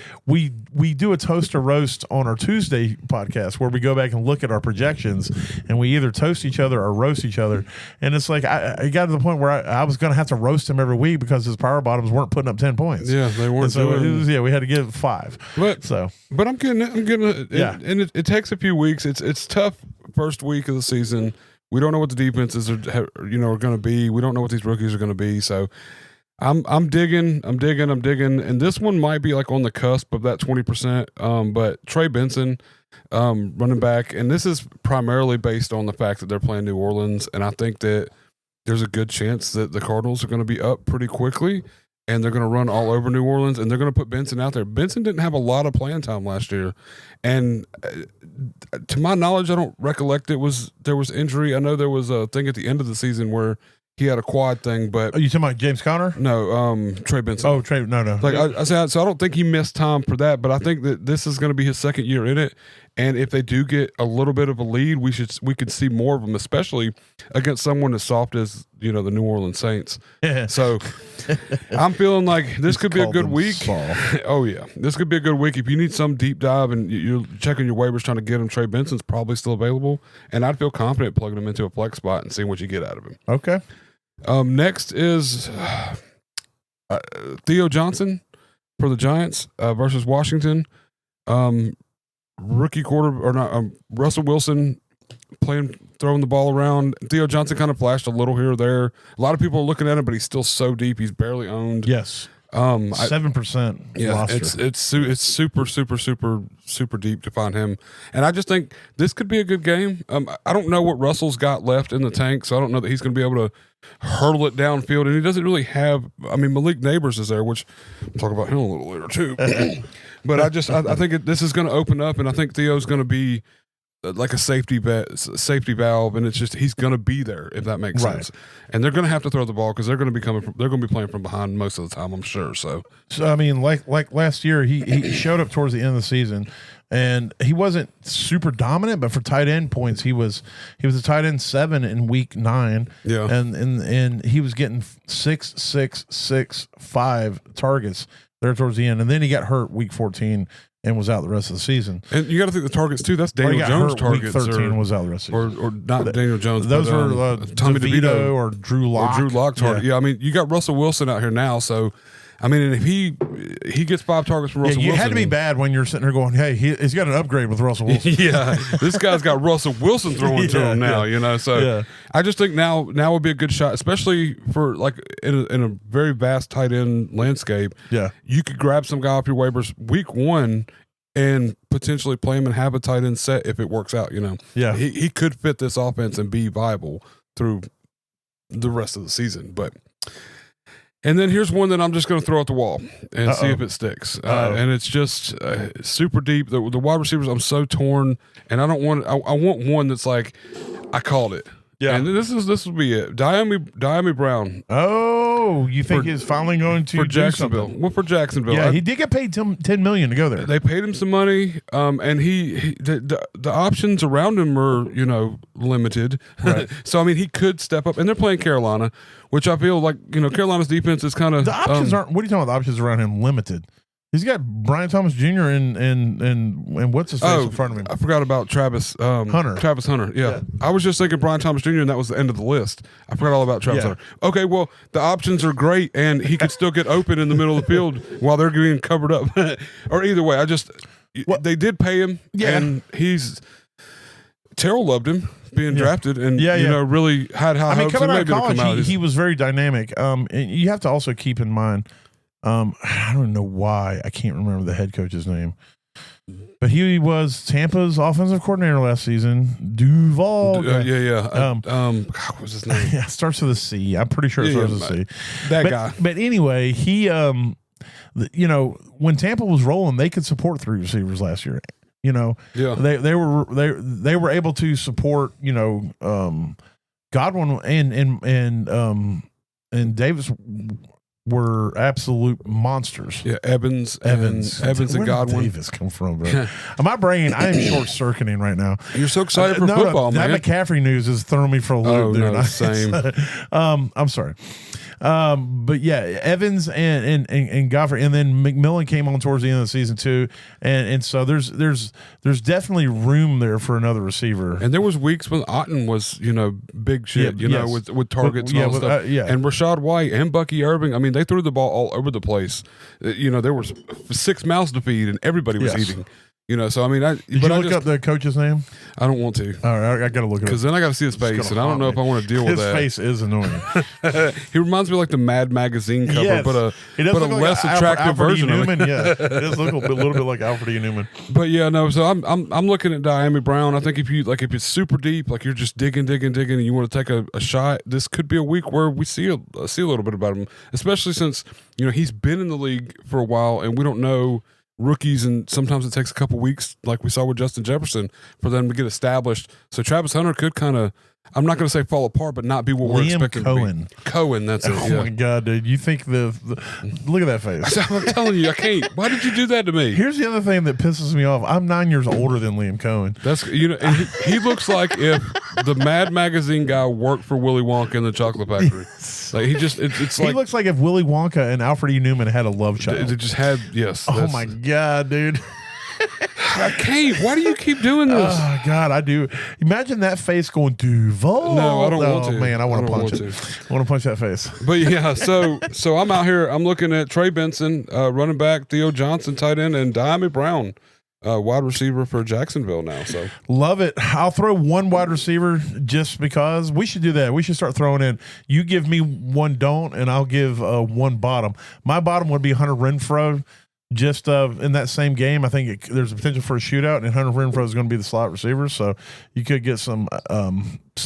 do a toast or roast on our Tuesday podcast where we go back and look at our projections and we either toast each other or roast each other. And it's like I got to the point where I was going to have to roast him every week because his power bottoms weren't putting up 10 points. Yeah, they weren't And so doing- we had to give 5. But I'm getting it. Yeah. And it takes a few weeks. It's tough first week of the season. We don't know what the defenses are going to be. We don't know what these rookies are going to be. So I'm digging, and this one might be like on the cusp of that 20%. But Trey Benson, running back, and this is primarily based on the fact that they're playing New Orleans, and I think that there's a good chance that the Cardinals are going to be up pretty quickly, and they're going to run all over New Orleans, and they're going to put Benson out there. Benson didn't have a lot of playing time last year, and to my knowledge, I don't recollect there was injury. I know there was a thing at the end of the season where he had a quad thing, but Are you talking about James Conner? no, Trey Benson. Oh, Trey, no. Like I said, so I don't think he missed time for that, but I think that this is going to be his second year in it. And if they do get a little bit of a lead, we could see more of them, especially against someone as soft as the New Orleans Saints. So I'm feeling like this could be a called good them week. soft. Oh yeah, this could be a good week if you need some deep dive and you're checking your waivers trying to get him. Trey Benson's probably still available, and I'd feel confident plugging him into a flex spot and seeing what you get out of him. Okay. Next is Theo Johnson for the Giants versus Washington. Rookie Russell Wilson throwing the ball around. Theo Johnson kind of flashed a little here or there. A lot of people are looking at him, but he's still so deep. He's barely owned. Yes. 7%. Yeah, roster. It's super deep to find him, and I just think this could be a good game. I don't know what Russell's got left in the tank, so I don't know that he's going to be able to hurdle it downfield, and he doesn't really have. I mean, Malik Neighbors is there, which we'll talk about him a little later too. But I think this is going to open up, and I think Theo's going to be like a safety valve, and it's just he's going to be there if that makes sense. And they're going to have to throw the ball because they're going to be playing from behind most of the time, I'm sure. So I mean, like last year, he showed up towards the end of the season, and he wasn't super dominant, but for tight end points, he was a tight end 7 in week 9. Yeah, and he was getting 6, 6, 6, 5 targets there towards the end, and then he got hurt week 14 and was out the rest of the season. And you got to think the targets too. That's Daniel Jones targets, week 13 was out the rest of the season. or not Daniel Jones. Those but, were Tommy DeVito or Drew Lock. target. Yeah, I mean you got Russell Wilson out here now, so. I mean, and if he gets 5 targets from Russell you Wilson. had to be bad when you're sitting there going, hey, he's got an upgrade with Russell Wilson. Yeah, this guy's got Russell Wilson throwing to him now, So I just think now would be a good shot, especially for like in a very vast tight end landscape. Yeah. You could grab some guy off your waivers week 1 and potentially play him and have a tight end set if it works out, Yeah. He could fit this offense and be viable through the rest of the season, but And then here's one that I'm just going to throw at the wall and see if it sticks. And it's just super deep. The wide receivers, I'm so torn, and I don't want. I want one that's like, I called it. Yeah. And this will be it. Diami Brown. Oh, you think he's finally going to for do Jacksonville? something? Well, for Jacksonville. Yeah, he did get paid $10 million to go there. They paid him some money, and the options around him are limited. Right. So I mean, he could step up, and they're playing Carolina, which I feel like Carolina's defense is kind of The options aren't. What are you talking about? The options around him limited. He's got Brian Thomas Jr. and what's his face in front of him? I forgot about Travis Hunter. Travis Hunter. Yeah. I was just thinking Brian Thomas Jr. and that was the end of the list. I forgot all about Travis Hunter. Okay, well the options are great, and he could still get open in the middle of the field while they're getting covered up. Or either way, they did pay him, and Terrell loved him being drafted, and really had high hopes. Coming out of maybe college, he was very dynamic. And you have to also keep in mind. I don't know why I can't remember the head coach's name, but he was Tampa's offensive coordinator last season. Duval. What was his name? Yeah, starts with a C. I'm pretty sure it starts with a C. That guy. But anyway, he, when Tampa was rolling, they could support 3 receivers last year. They were able to support Godwin and Davis were absolute monsters. Yeah, Evans and Where Godwin. did Davis come from, bro? My brain, I am short circuiting right now. You're so excited for football, man. That McCaffrey news is throwing me for a loop, dude. No, same. I'm sorry. But yeah, Evans and Godfrey, and then McMillan came on towards the end of the season too, and so there's definitely room there for another receiver. And there was weeks when Otten was big shit, with targets and all that stuff. And Rashad White and Bucky Irving. I mean, they threw the ball all over the place. There was 6 mouths to feed, and everybody was eating. So I mean, Did you look up the coach's name? I don't want to. All right, I got to look it up because then I got to see his face, and I don't know if I want to deal with that. His face is annoying. He reminds me of like the Mad Magazine cover, but a less attractive version of it. Yeah, it does look a little bit like Alfred E. Newman. But yeah, no. So I'm looking at Diami Brown. I think if it's super deep, like you're just digging, and you want to take a shot, this could be a week where we see a little bit about him, especially since he's been in the league for a while, and we don't know rookies, and sometimes it takes a couple weeks, like we saw with Justin Jefferson, for them to get established. So Travis Hunter could kind of, I'm not going to say fall apart, but not be what we're expecting Cohen. to be. Cohen, that's it. Oh my God, dude! You think the look at that face? I'm telling you, I can't. Why did you do that to me? Here's the other thing that pisses me off. I'm 9 years older than Liam Cohen. That's and he looks like if the Mad Magazine guy worked for Willy Wonka in the Chocolate Factory. Like it's like he looks like if Willy Wonka and Alfred E. Newman had a love child. It just had Oh my God, dude! I can't. Why do you keep doing this? Oh God, I do. Imagine that face going Duval. No, I don't want to. Man, I want to punch it. I want to punch that face. But yeah, so I'm out here. I'm looking at Trey Benson, running back, Theo Johnson, tight end, and Diami Brown, wide receiver for Jacksonville now. So love it. I'll throw one wide receiver just because we should do that. We should start throwing in. You give me one don't, and I'll give one bottom. My bottom would be Hunter Renfrow. Just in that same game, I think there's a potential for a shootout, and Hunter Renfrow is going to be the slot receiver, so you could get some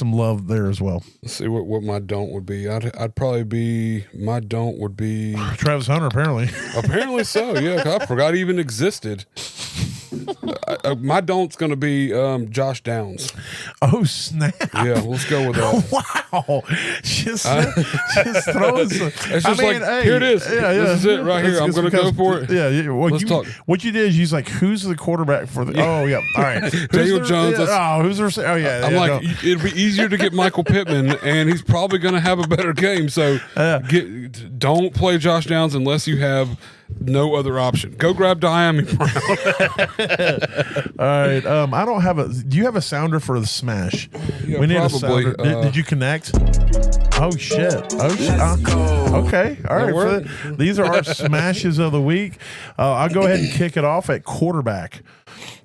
love there as well. Let's see what my don't would be. I'd probably be my don't would be Travis Hunter. Apparently so. Yeah, 'cause I forgot he even existed. My don't's going to be Josh Downs. Oh snap! Yeah, let's go with that. Wow, just throwing some. It's just here it is. Yeah. This is it right here. I'm going to go for it. Yeah. Let's talk. What you did is you're like, who's the quarterback for the? Oh yeah. All right. Daniel Jones. Who's their? Oh yeah. I'm like, it'd be easier to get Michael Pittman, and he's probably going to have a better game. So don't play Josh Downs unless you have no other option. Go grab Diami Brown. All right. I don't have a. Do you have a sounder for the smash? Yeah, we need probably. a sounder. Did you connect? Oh shit. Okay. All right. These are our smashes of the week. I'll go ahead and kick it off at quarterback.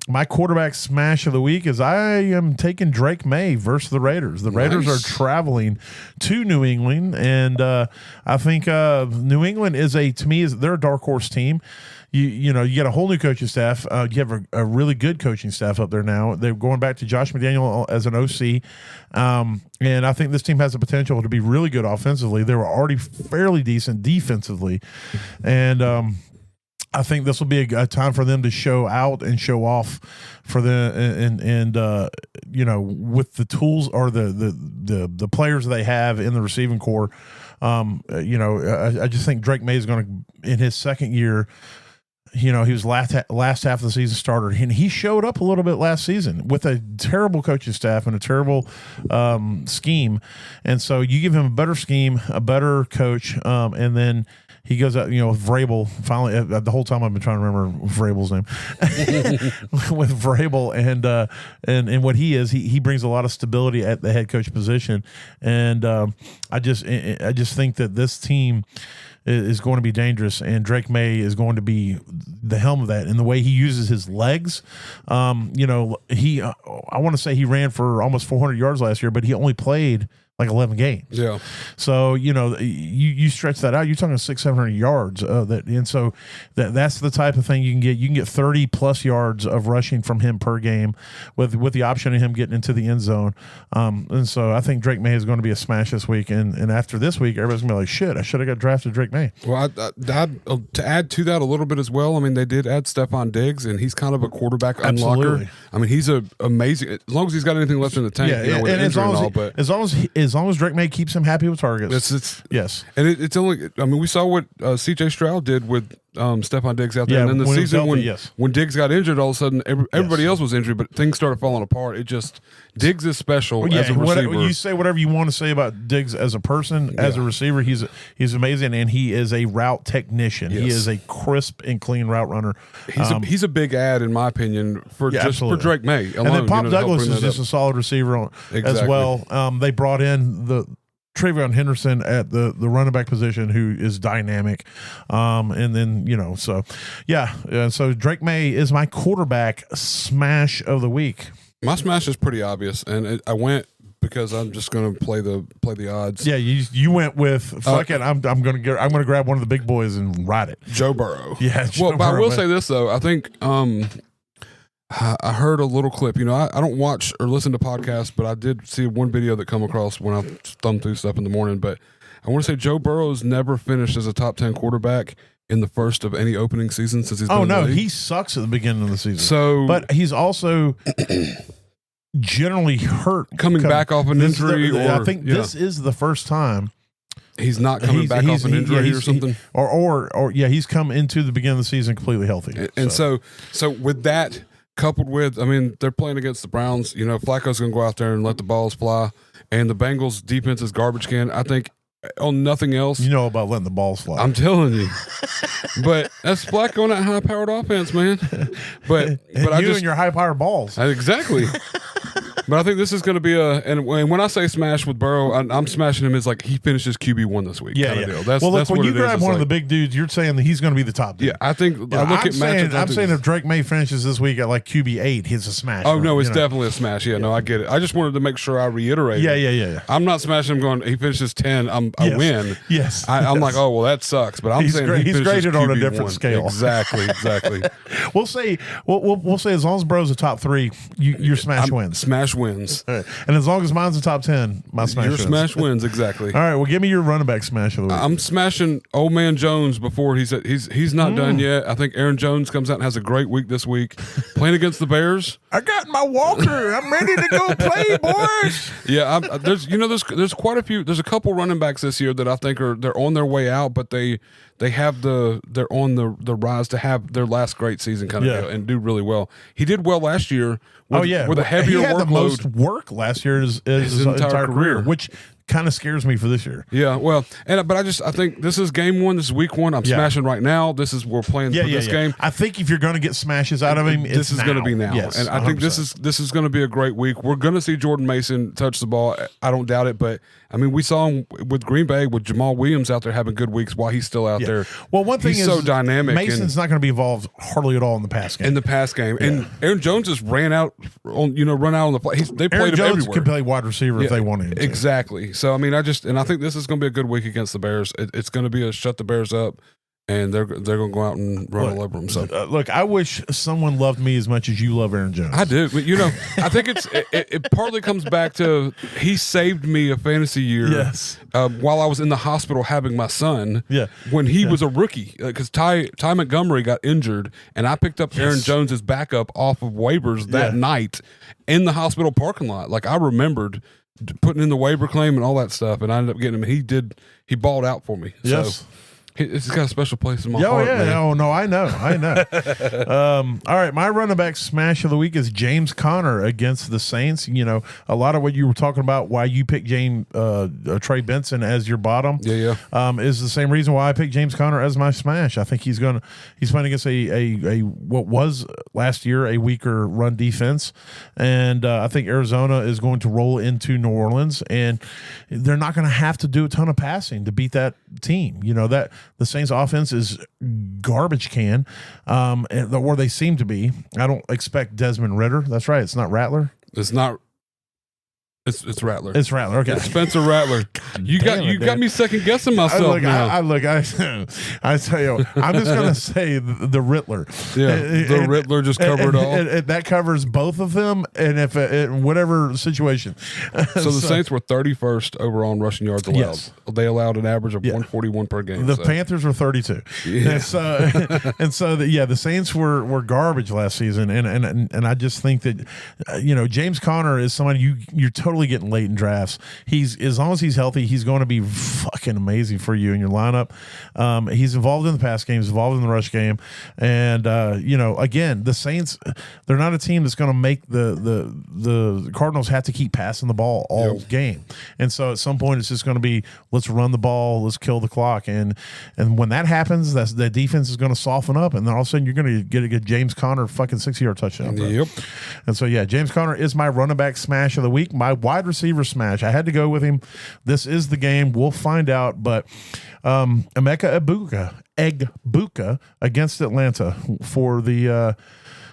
my quarterback smash of the week is I am taking Drake May versus the Raiders. The Raiders are traveling to New England, and I think New England they're a dark horse team. You get a whole new coaching staff. You have a really good coaching staff up there now. They're going back to Josh McDaniel as an OC. And I think this team has the potential to be really good offensively. They were already fairly decent defensively. And I think this will be a time for them to show out and show off for them and with the tools or the players they have in the receiving core. I just think Drake May is going to, in his second year, he was last half of the season starter, and he showed up a little bit last season with a terrible coaching staff and a terrible scheme. And so you give him a better scheme, a better coach, and then he goes out, with Vrabel. Finally, the whole time I've been trying to remember Vrabel's name. With Vrabel and what he is, he brings a lot of stability at the head coach position, and I just think that this team is going to be dangerous, and Drake May is going to be the helm of that. And the way he uses his legs, I want to say he ran for almost 400 yards last year, but he only played like 11 games. Yeah. So, you stretch that out, you're talking 600-700 yards. So that's the type of thing you can get. You can get 30 plus yards of rushing from him per game with the option of him getting into the end zone. And so I think Drake May is going to be a smash this week. And after this week, everybody's going to be like, shit, I should have got drafted Drake May. Well, to add to that a little bit as well, I mean, they did add Stephon Diggs, and he's kind of a quarterback unlocker. I mean, he's amazing, as long as he's got anything left in the tank. Yeah, and as long as Drake May keeps him happy with targets. Yes. And it's only, I mean, we saw what CJ Stroud did with Stephon Diggs out there. And then the season when Diggs got injured, all of a sudden everybody else was injured, but things started falling apart. Diggs is special as a receiver. You say whatever you want to say about Diggs as a person, as a receiver, he's amazing, and he is a route technician. Yes. He is a crisp and clean route runner. He's a big ad, in my opinion, for Drake May alone. And then Pop Douglas is just a solid receiver as well. They brought in the Travion Henderson at the running back position, who is dynamic. And then, so Drake May is my quarterback smash of the week. My smash is pretty obvious, and I went because I'm just going to play the odds. Yeah, you went with fuck it. I'm going to grab one of the big boys and ride it. Joe Burrow. Yeah. But I will say this though. I think I heard a little clip. I don't watch or listen to podcasts, but I did see one video that come across when I thumbed through stuff in the morning. But I want to say Joe Burrow's never finished as a top 10 quarterback in the first of any opening season since he's been in the league. He sucks at the beginning of the season. So, but he's also generally hurt coming back off an injury. I think this is the first time he's not coming back off an injury or something. He's come into the beginning of the season completely healthy. And so with that coupled with, I mean, they're playing against the Browns. Flacco's going to go out there and let the balls fly, and the Bengals defense is garbage can. I think on nothing else. About letting the balls fly. I'm telling you. But that's Flacco on that high-powered offense, man. But and your high-powered balls. Exactly. But I think this is going to be and when I say smash with Burrow, I'm smashing him as like he finishes QB1 this week. Yeah, deal. That's when you grab one of the big dudes, you're saying that he's going to be the top dude. Yeah, I think I'm saying if Drake May finishes this week at like QB8, he's a smash. Oh no, it's definitely a smash. Yeah, no, I get it. I just wanted to make sure I reiterate. Yeah. I'm not smashing him going. He finishes 10. I win. Yes. I'm like, oh well, that sucks. But I'm saying he's graded QB1. on a different scale. Exactly. We'll say as long as Bro's a top 3, your smash wins. Smash wins. All right. And as long as mine's a top 10, my smash wins. Your smash wins, exactly. All right, well, give me your running back smash of the week. I'm smashing Old Man Jones before he's not done yet. I think Aaron Jones comes out and has a great week this week, playing against the Bears. I got my walker. I'm ready to go play, boys. Yeah, there's quite a few. There's a couple running backs this year that I think they're on their way out, but they're on the rise to have their last great season kind of deal and do really well. He did well last year with a heavier workload. He had the most work last year his entire career, which kind of scares me for this year. Yeah, well, but I think this is game one. This is week one. I'm smashing right now. This is we're playing for this game. I think if you're going to get smashes out of him, this is going to be now. Yes, and I think this is going to be a great week. We're going to see Jordan Mason touch the ball. I don't doubt it, but I mean, we saw him with Green Bay with Jamal Williams out there having good weeks while he's still out there. Well, one thing he's is so dynamic. Mason's not going to be involved hardly at all in the pass game. And Aaron Jones just run out on the play. They played him Jones everywhere. could play wide receiver if they wanted him to. Exactly. So I mean, I think this is going to be a good week against the Bears. It's going to be a shut the Bears up. And they're going to go out and run all over them. So, look, I wish someone loved me as much as you love Aaron Jones. I do, but I think it partly comes back to he saved me a fantasy year. Yes. While I was in the hospital having my son. Yeah. When he was a rookie, because Ty Montgomery got injured, and I picked up Aaron Jones as backup off of waivers that night in the hospital parking lot. Like I remembered putting in the waiver claim and all that stuff, and I ended up getting him. He balled out for me. Yes. So, it's got a special place in my heart. Yeah, man. no, I know. All right, my running back smash of the week is James Conner against the Saints. A lot of what you were talking about, why you picked Trey Benson as your bottom, is the same reason why I picked James Conner as my smash. I think he's playing against a what was last year a weaker run defense, and I think Arizona is going to roll into New Orleans, and they're not going to have to do a ton of passing to beat that team. That. The Saints offense is garbage can, or they seem to be. I don't expect Desmond Ridder. That's right. It's not Rattler. It's not. It's Rattler. It's Rattler. Okay, it's Spencer Rattler. You got me second guessing myself now. I tell you, I'm just gonna say the Riddler. Yeah, the Riddler just covered all. That covers both of them, and if in whatever situation. So the Saints were 31st overall in rushing yards allowed. Yes. They allowed an average of 141 per game. The Panthers were 32. Yeah. And so the Saints were garbage last season, and I just think that James Conner is somebody you're totally getting late in drafts. He's as long as he's healthy, he's going to be fucking amazing for you in your lineup. He's involved in the pass game, he's involved in the rush game, and again, the Saints, they're not a team that's going to make the Cardinals have to keep passing the ball all game. And so at some point, it's just going to be let's run the ball, let's kill the clock, and when that happens, the defense is going to soften up, and then all of a sudden you're going to get a James Conner fucking 60-yard touchdown. Yep. And so James Conner is my running back smash of the week. My wide receiver smash, I had to go with him. This is the game. We'll find out. But Emeka Egbuka against Atlanta for the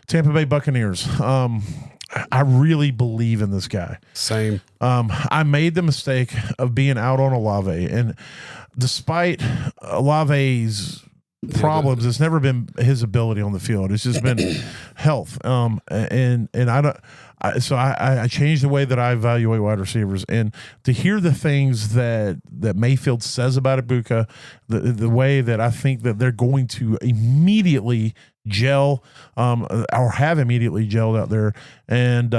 Tampa Bay Buccaneers. I really believe in this guy. Same. I made the mistake of being out on Olave, and despite Olave's problems, it's never been his ability on the field. It's just been health. And I don't. So I changed the way that I evaluate wide receivers, and to hear the things that Mayfield says about Ibuka, the way that I think that they're going to immediately gel, or have immediately gelled out there, and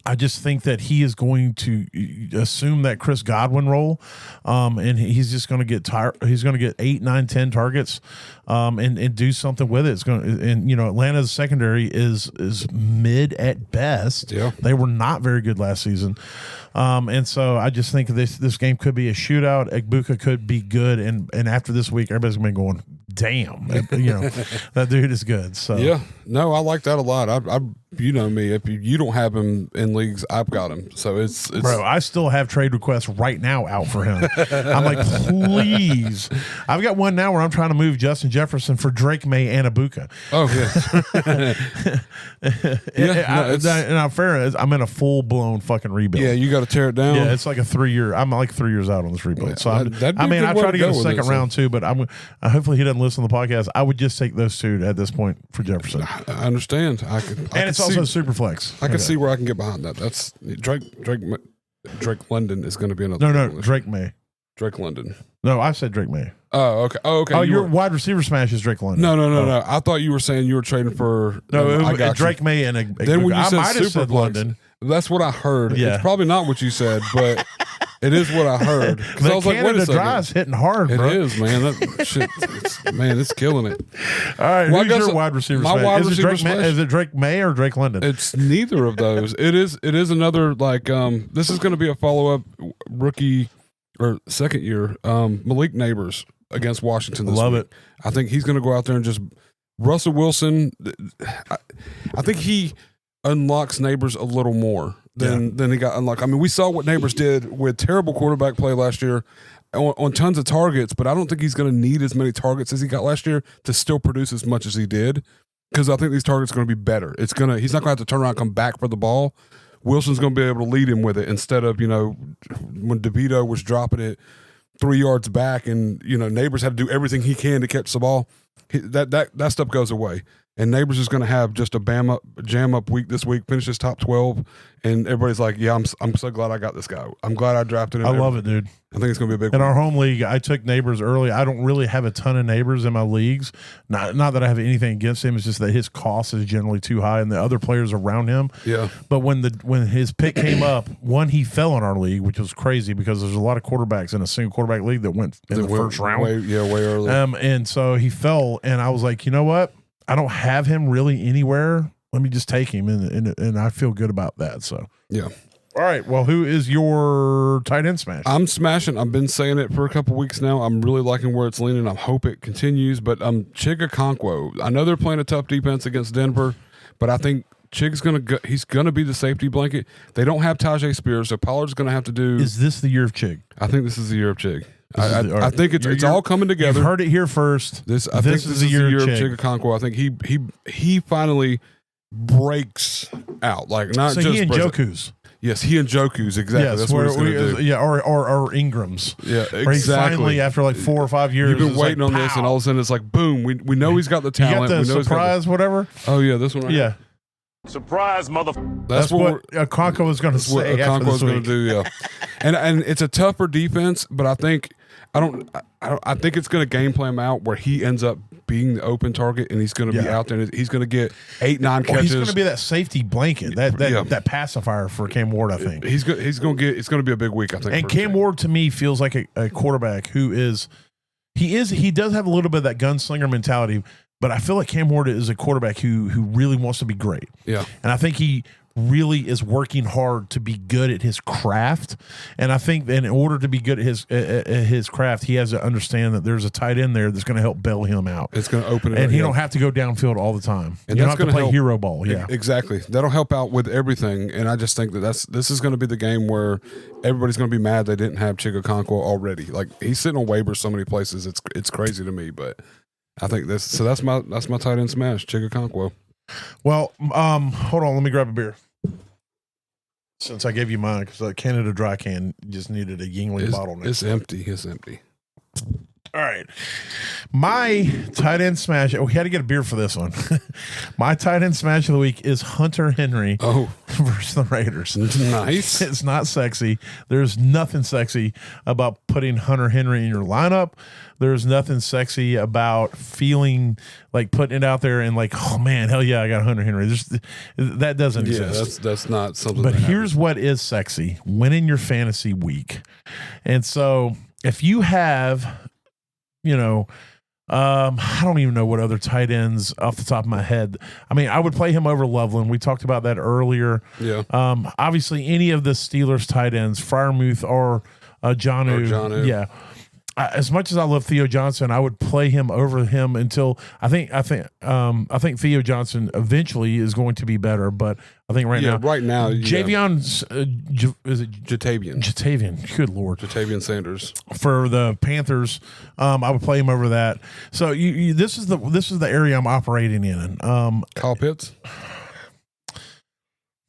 I just think that he is going to assume that Chris Godwin role, and he's just going to get tired. He's going to get 8, 9, 10 targets, and do something with it. It's going to, and Atlanta's secondary is mid at best. Yeah, they were not very good last season, and so I just think this game could be a shootout. Egbuka could be good, and after this week, everybody's going to be going, damn, that dude is good. So I like that a lot. I me, if you don't have him in leagues, I've got him. So it's bro, I still have trade requests right now out for him. I'm like, please. I've got one now where I'm trying to move Justin Jefferson for Drake May and Ibuka. Oh yeah. And I'm fair. I'm in a full blown fucking rebuild. Yeah, you got to tear it down. Yeah, it's like a 3 year. I'm like 3 years out on this rebuild. So I try to get a second round too, but hopefully he doesn't listen to the podcast. I would just take those two at this point for Jefferson. I understand. It's also super flex. I can see where I can get behind that. That's Drake London is going to be another. No, Drake May. Drake London. No, I said Drake May. Oh, okay. Oh, your wide receiver smash is Drake London. No. I thought you were saying you were trading for I got Drake May and then when you I said might have super said London. That's what I heard. Yeah. It's probably not what you said, but It is what I heard. 'Cause I The was like, wait a Canada second. Dry is hitting hard, It bro. is, man. That shit, it's killing it. All right, Well, I who's guess your wide receiver? my smash? wide is receiver it Drake May, smash- is it Drake May or Drake London? It's neither of those. It is another like this is going to be a follow up rookie or second year Malik Neighbors against Washington. This Love week. it. I think he's going to go out there and just Russell Wilson. I think he unlocks Neighbors a little more than he got unlocked. I mean, we saw what Neighbors did with terrible quarterback play last year. On tons of targets, but I don't think he's going to need as many targets as he got last year to still produce as much as he did. Because I think these targets are going to be better. He's not going to have to turn around and come back for the ball. Wilson's going to be able to lead him with it instead of when DeVito was dropping it 3 yards back and Neighbors had to do everything he can to catch the ball. That stuff goes away. And Neighbors is going to have just a jam up week this week, finish his top 12, and everybody's like, "Yeah, I'm so glad I got this guy. I'm glad I drafted him." I love it, dude. I think it's going to be a big In one. our home league, I took Neighbors early. I don't really have a ton of Neighbors in my leagues. Not that I have anything against him. It's just that his cost is generally too high, and the other players around him. Yeah. But when his pick came up, one, he fell in our league, which was crazy because there's a lot of quarterbacks in a single quarterback league that went in the first round. Way early. And so he fell, and I was like, you know what? I don't have him really anywhere. Let me just take him, and I feel good about that. So Yeah. all right. Well, who is your tight end smash? I'm smashing. I've been saying it for a couple weeks now. I'm really liking where it's leaning. I hope it continues. But Chig Okonkwo. I know they're playing a tough defense against Denver, but I think Chig's he's gonna be the safety blanket. They don't have Tajay Spears, so Pollard's gonna have to do. Is this the year of Chig? I think this is the year of Chig. This is the- all I right. think it's all coming together. You've heard it here first. I think this is the year of Chig Okonkwo. I think he finally breaks out. Like not So just he and breaks out. Joku's. Yes, he and Joku's exactly. Yes, That's what he's going to do. yeah, or Ingram's. Yeah, Where he exactly. finally, after like 4 or 5 years, You've been it's waiting like, on this, and pow. all of a sudden it's like, boom! We know he's got the You talent. got the we know he's got surprise, whatever. oh yeah, this one. Right Yeah, that's what Okonkwo was going to what say after Okonkwo's this going week. to do. Yeah, and it's a tougher defense, but I think I think it's going to game plan him out where he ends up being the open target, and he's going to be Yeah. out there. And he's going to get 8-9 Well, catches. he's going to be that safety blanket, that Yeah. that pacifier for Cam Ward, I think. He's going to get. It's going to be a big week, I think. And for Cam Chig. Ward to me feels like a quarterback who is he does have a little bit of that gunslinger mentality, but I feel like Cam Ward is a quarterback who really wants to be great. Yeah. And I think he really is working hard to be good at his craft. And I think that in order to be good at his craft, he has to understand that there's a tight end there that's going to help bail him out. It's going to open it up. And he yeah. don't have to go downfield all the time. And you don't that's have to gonna play help. hero ball. Yeah. Exactly. That'll help out with everything. And I just think this is going to be the game where everybody's going to be mad they didn't have Chig Okonkwo already. Like he's sitting on waivers so many places. It's crazy to me, but I think that's my tight end smash, Chig Okonkwo. Well, hold on. Let me grab a beer. Since I gave you mine, because the Canada Dry can just needed a Yingling bottle next. It's empty. It's empty. All right. My tight end smash. We had to get a beer for this one. My tight end smash of the week is Hunter Henry Oh, versus the Raiders. nice. It's not sexy. There's nothing sexy about putting Hunter Henry in your lineup. There's nothing sexy about feeling like putting it out there and like, oh man, hell yeah, I got Hunter Henry. That doesn't Yeah, exist. that's not something. But that here's what is sexy: winning your fantasy week. And so if you have, I don't even know what other tight ends off the top of my head. I mean, I would play him over Loveland. We talked about that earlier. Yeah. Obviously, any of the Steelers tight ends, Freiermuth or Jonnu. Or Jonnu. Yeah. As much as I love Theo Johnson, I would play him over him until I think Theo Johnson eventually is going to be better. But I think right now, yeah. Javion is it Jatavian. Jatavian? Good Lord. Jatavian Sanders. For the Panthers, I would play him over that. So this is the area I'm operating in. Kyle Pitts.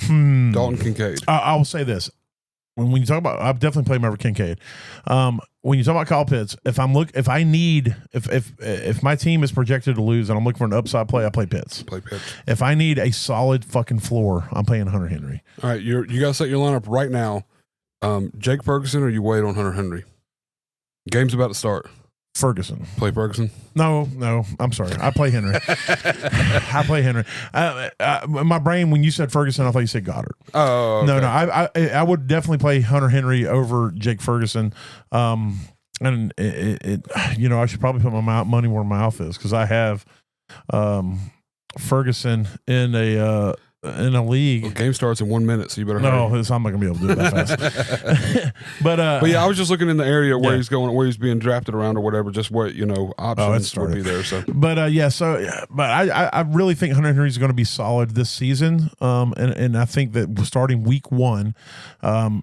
Hmm. Dalton Kincaid. I will say this: when you talk about, I've definitely played him over Kincaid. When you talk about Kyle Pitts, if my team is projected to lose and I'm looking for an upside play, I play Pitts. Play Pitts. If I need a solid fucking floor, I'm playing Hunter Henry. All right, you got to set your lineup right now. Jake Ferguson or you wait on Hunter Henry? Game's about to start. Ferguson. Play Ferguson. No, I'm sorry. I play Henry. I play Henry. My brain, when you said Ferguson, I thought you said Goddard. Oh, okay. No. I would definitely play Hunter Henry over Jake Ferguson. And I should probably put my money where my mouth is because I have Ferguson in a league. Well, game starts in 1 minute, so you better. No, hurry. I'm not gonna be able to do it that fast. but yeah, I was just looking in the area where Yeah. he's going, where he's being drafted around or whatever, just what options would be there. So, but I really think Hunter Henry is going to be solid this season. And I think that starting week 1,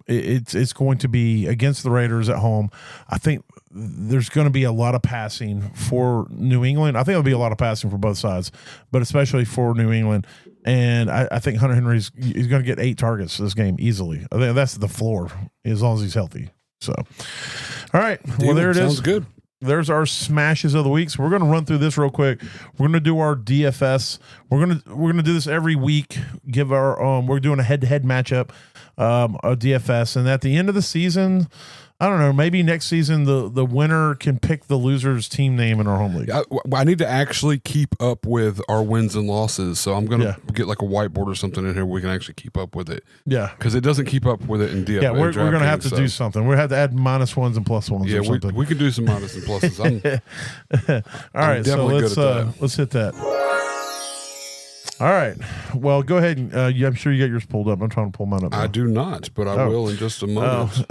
it's going to be against the Raiders at home. I think there's going to be a lot of passing for New England. I think there'll be a lot of passing for both sides, but especially for New England. And I think Hunter Henry's he's going to get 8 targets this game easily. I think that's the floor as long as he's healthy. So, all right. Well, there it is. Sounds good. There's our smashes of the week. So we're going to run through this real quick. We're going to do our DFS. We're going to do this every week. Give our we're doing a head-to-head matchup, a DFS, and at the end of the season, I don't know, maybe next season the winner can pick the loser's team name in our home league. I need to actually keep up with our wins and losses, so I'm gonna get like a whiteboard or something in here where we can actually keep up with it. Yeah, because it doesn't keep up with it in DFS. Yeah, we're gonna have to do something. We're gonna have to add -1s and +1s. Yeah, or something. we can do some minuses and pluses. All right, so let's hit that. All right. Well, go ahead. And, I'm sure you got yours pulled up. I'm trying to pull mine up now. I do not, but I will in just a moment.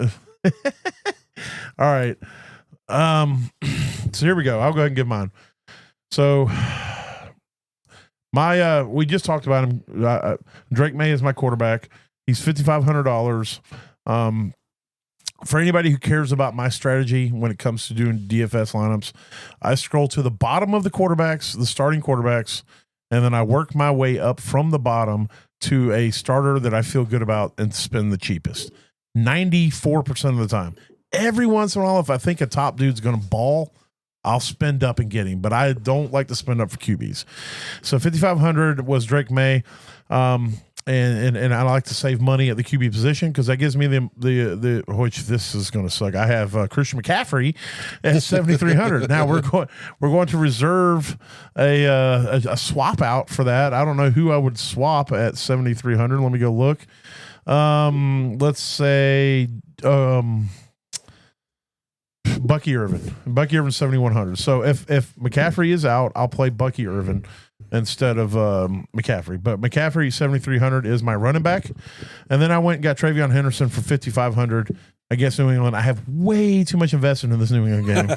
All right. So here we go. I'll go ahead and give mine. So my we just talked about him. Drake May is my quarterback. He's $5,500. For anybody who cares about my strategy when it comes to doing DFS lineups, I scroll to the bottom of the quarterbacks, the starting quarterbacks, and then I work my way up from the bottom to a starter that I feel good about and spend the cheapest. 94% of the time. Every once in a while, if I think a top dude's going to ball, I'll spend up and get him, but I don't like to spend up for QBs. So 5,500 was Drake May. And I like to save money at the QB position because that gives me the which this is going to suck. I have Christian McCaffrey at 7,300. Now we're going to reserve a swap out for that. I don't know who I would swap at 7,300. Let me go look. Let's say Bucky Irvin. Bucky Irvin 7,100. So if McCaffrey is out, I'll play Bucky Irvin instead of McCaffrey. But McCaffrey 7,300 is my running back. And then I went and got Travion Henderson for 5,500 against New England. I have way too much invested in this New England game.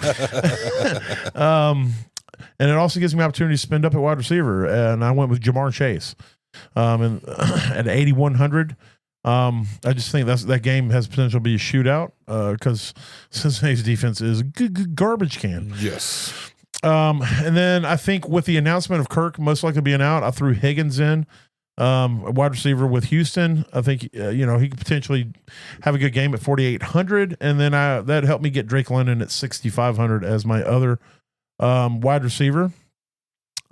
And it also gives me opportunity to spend up at wide receiver. And I went with Jamar Chase and at 8,100. I just think that game has potential to be a shootout because Cincinnati's defense is garbage can. Yes. And then I think with the announcement of Kirk most likely being out, I threw Higgins in, a wide receiver with Houston. I think he could potentially have a good game at 4,800, and then that helped me get Drake London at 6,500 as my other wide receiver.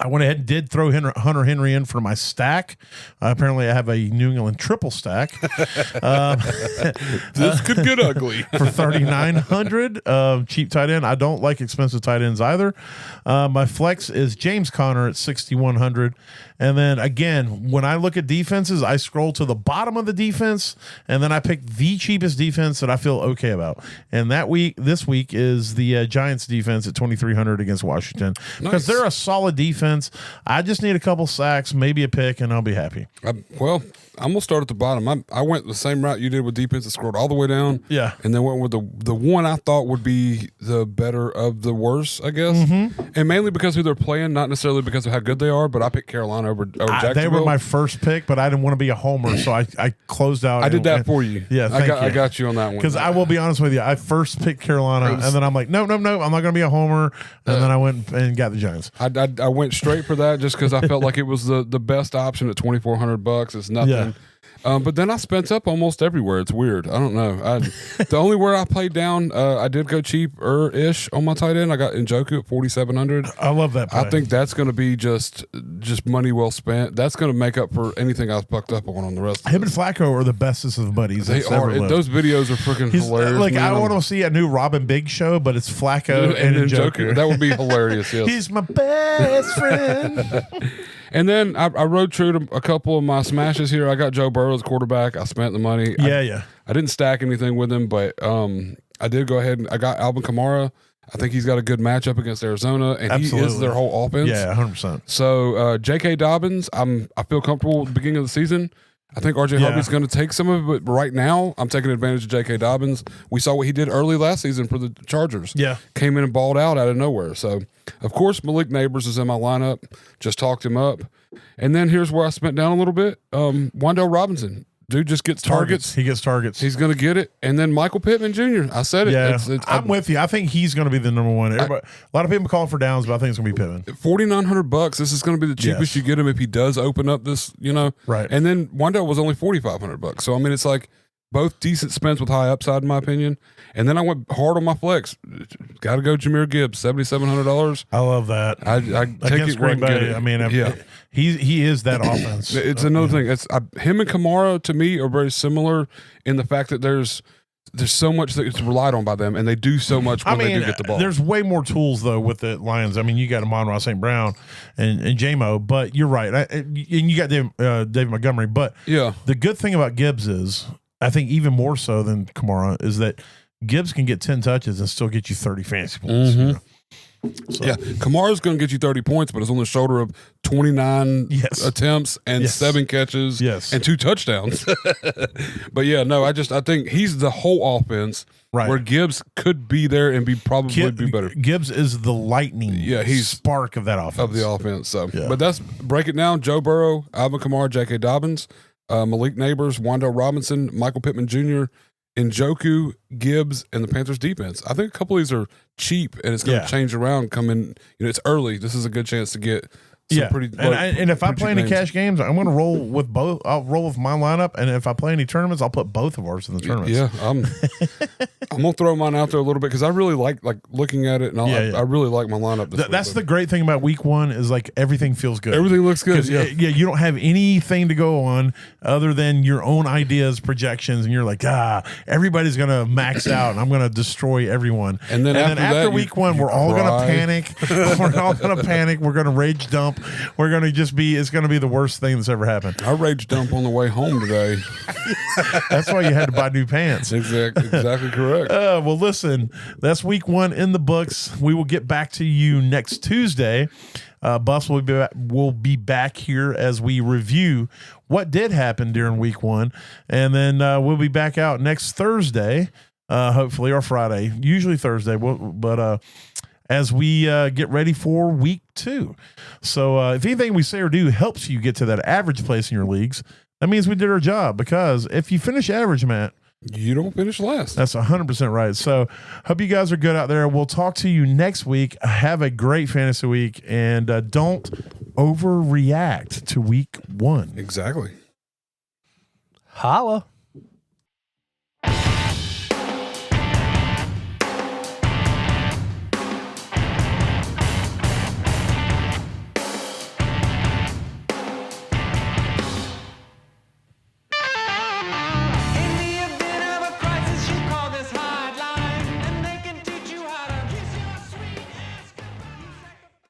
I went ahead and did throw Hunter Henry in for my stack. Apparently, I have a New England triple stack. This could get ugly. For 3,900, cheap tight end. I don't like expensive tight ends either. My flex is James Conner at 6,100. And then again, when I look at defenses, I scroll to the bottom of the defense, and then I pick the cheapest defense that I feel okay about. And this week is the Giants defense at 2,300 against Washington because they're a solid defense. I just need a couple sacks, maybe a pick, and I'll be happy. Well, I'm gonna start at the bottom. I went the same route you did with defense. I scrolled all the way down, and then went with the one I thought would be the better of the worst, I guess, and mainly because who they're playing, not necessarily because of how good they are. But I picked Carolina over Jacksonville. They were my first pick, but I didn't want to be a homer, so I closed out. I did that for you. Yeah, I got you on that one. Because I will be honest with you, I first picked Carolina, and then I'm like, no, I'm not going to be a homer, and then I went and got the Giants. I went straight for that just because I felt like it was the best option at $2,400. It's nothing. Yeah. But then I spent up almost everywhere. It's weird. I don't know. The only where I played down, I did go cheap-ish on my tight end. I got Njoku at 4,700. I love that play. I think that's going to be just money well spent. That's going to make up for anything I was bucked up on the rest of him it. and Flacco are the bestest of buddies. They that's are. ever lived. Those videos are freaking hilarious. Like, man. I want to see a new Robin Big show, but it's Flacco and Njoku. That would be hilarious. Yes. He's my best friend. And then I road trued a couple of my smashes here. I got Joe Burrow as quarterback. I spent the money. Yeah. I didn't stack anything with him, but I did go ahead and I got Alvin Kamara. I think he's got a good matchup against Arizona, and Absolutely. he is their whole offense. Yeah, 100%. So J.K. Dobbins, I feel comfortable at the beginning of the season. I think R.J. Harvey's going to take some of it, but right now I'm taking advantage of J.K. Dobbins. We saw what he did early last season for the Chargers. Yeah. Came in and balled out of nowhere. So, of course, Malik Neighbors is in my lineup. Just talked him up. And then here's where I spent down a little bit. Wandale Robinson. Dude just gets targets. He gets targets. He's going to get it. And then Michael Pittman Jr. I said it. Yeah, I'm with you. I think he's going to be the number one. A lot of people calling for downs, but I think it's going to be Pittman. $4,900. This is going to be the cheapest you get him if he does open up this, Right. And then Wandale was only $4,500. So I mean, it's like both decent spends with high upside, in my opinion. And then I went hard on my flex. Got to go Jahmyr Gibbs, $7,700. I love that. I take Against it where I Green can get Bay. it. I mean, yeah. he is that offense. It's another thing. It's him and Kamara to me are very similar in the fact that there's so much that it's relied on by them, and they do so much when they do get the ball. There's way more tools though with the Lions. I mean, you got Amon-Ra St. Brown and J-Mo, but you're right. And you got David Montgomery. But yeah, the good thing about Gibbs is, I think even more so than Kamara, is that Gibbs can get 10 touches and still get you 30 fantasy points. Mm-hmm. You know? So. Yeah, Kamara's going to get you 30 points, but it's on the shoulder of 29 attempts and 7 catches and 2 touchdowns. But yeah, no, I think he's the whole offense where Gibbs could be there and be better. Gibbs is the lightning he's spark of that offense. Of the offense. So, but that's break it down. Joe Burrow, Alvin Kamara, J.K. Dobbins, Malik Neighbors, Wandale Robinson, Michael Pittman Jr., Njoku, Gibbs, and the Panthers defense. I think a couple of these are cheap, and it's going to change around. It's early. This is a good chance to get some pretty. And if I play any names. cash games, I'm going to roll with both. I'll roll with my lineup, and if I play any tournaments, I'll put both of ours in the tournaments. Yeah, I'm gonna throw mine out there a little bit because I really like looking at it, and I really like my lineup. That's the great thing about week one is like everything feels good. Everything looks good. Yeah, you don't have anything to go on other than your own ideas, projections, and you're like, everybody's gonna max out, and I'm gonna destroy everyone. And then after week one, we're all gonna panic. We're all gonna panic. We're gonna rage dump. We're gonna it's gonna be the worst thing that's ever happened. I rage dump on the way home today. That's why you had to buy new pants. Exactly correct. Well, listen, that's week one in the books. We will get back to you next Tuesday. Buffs will be back here as we review what did happen during week one. And then we'll be back out next Thursday, hopefully, or Friday, usually Thursday. But as we get ready for week two. So if anything we say or do helps you get to that average place in your leagues, that means we did our job, because if you finish average, Matt, you don't finish last. That's 100% right. So hope you guys are good out there. We'll talk to you next week. Have a great fantasy week, and don't overreact to week one. Exactly. Holla.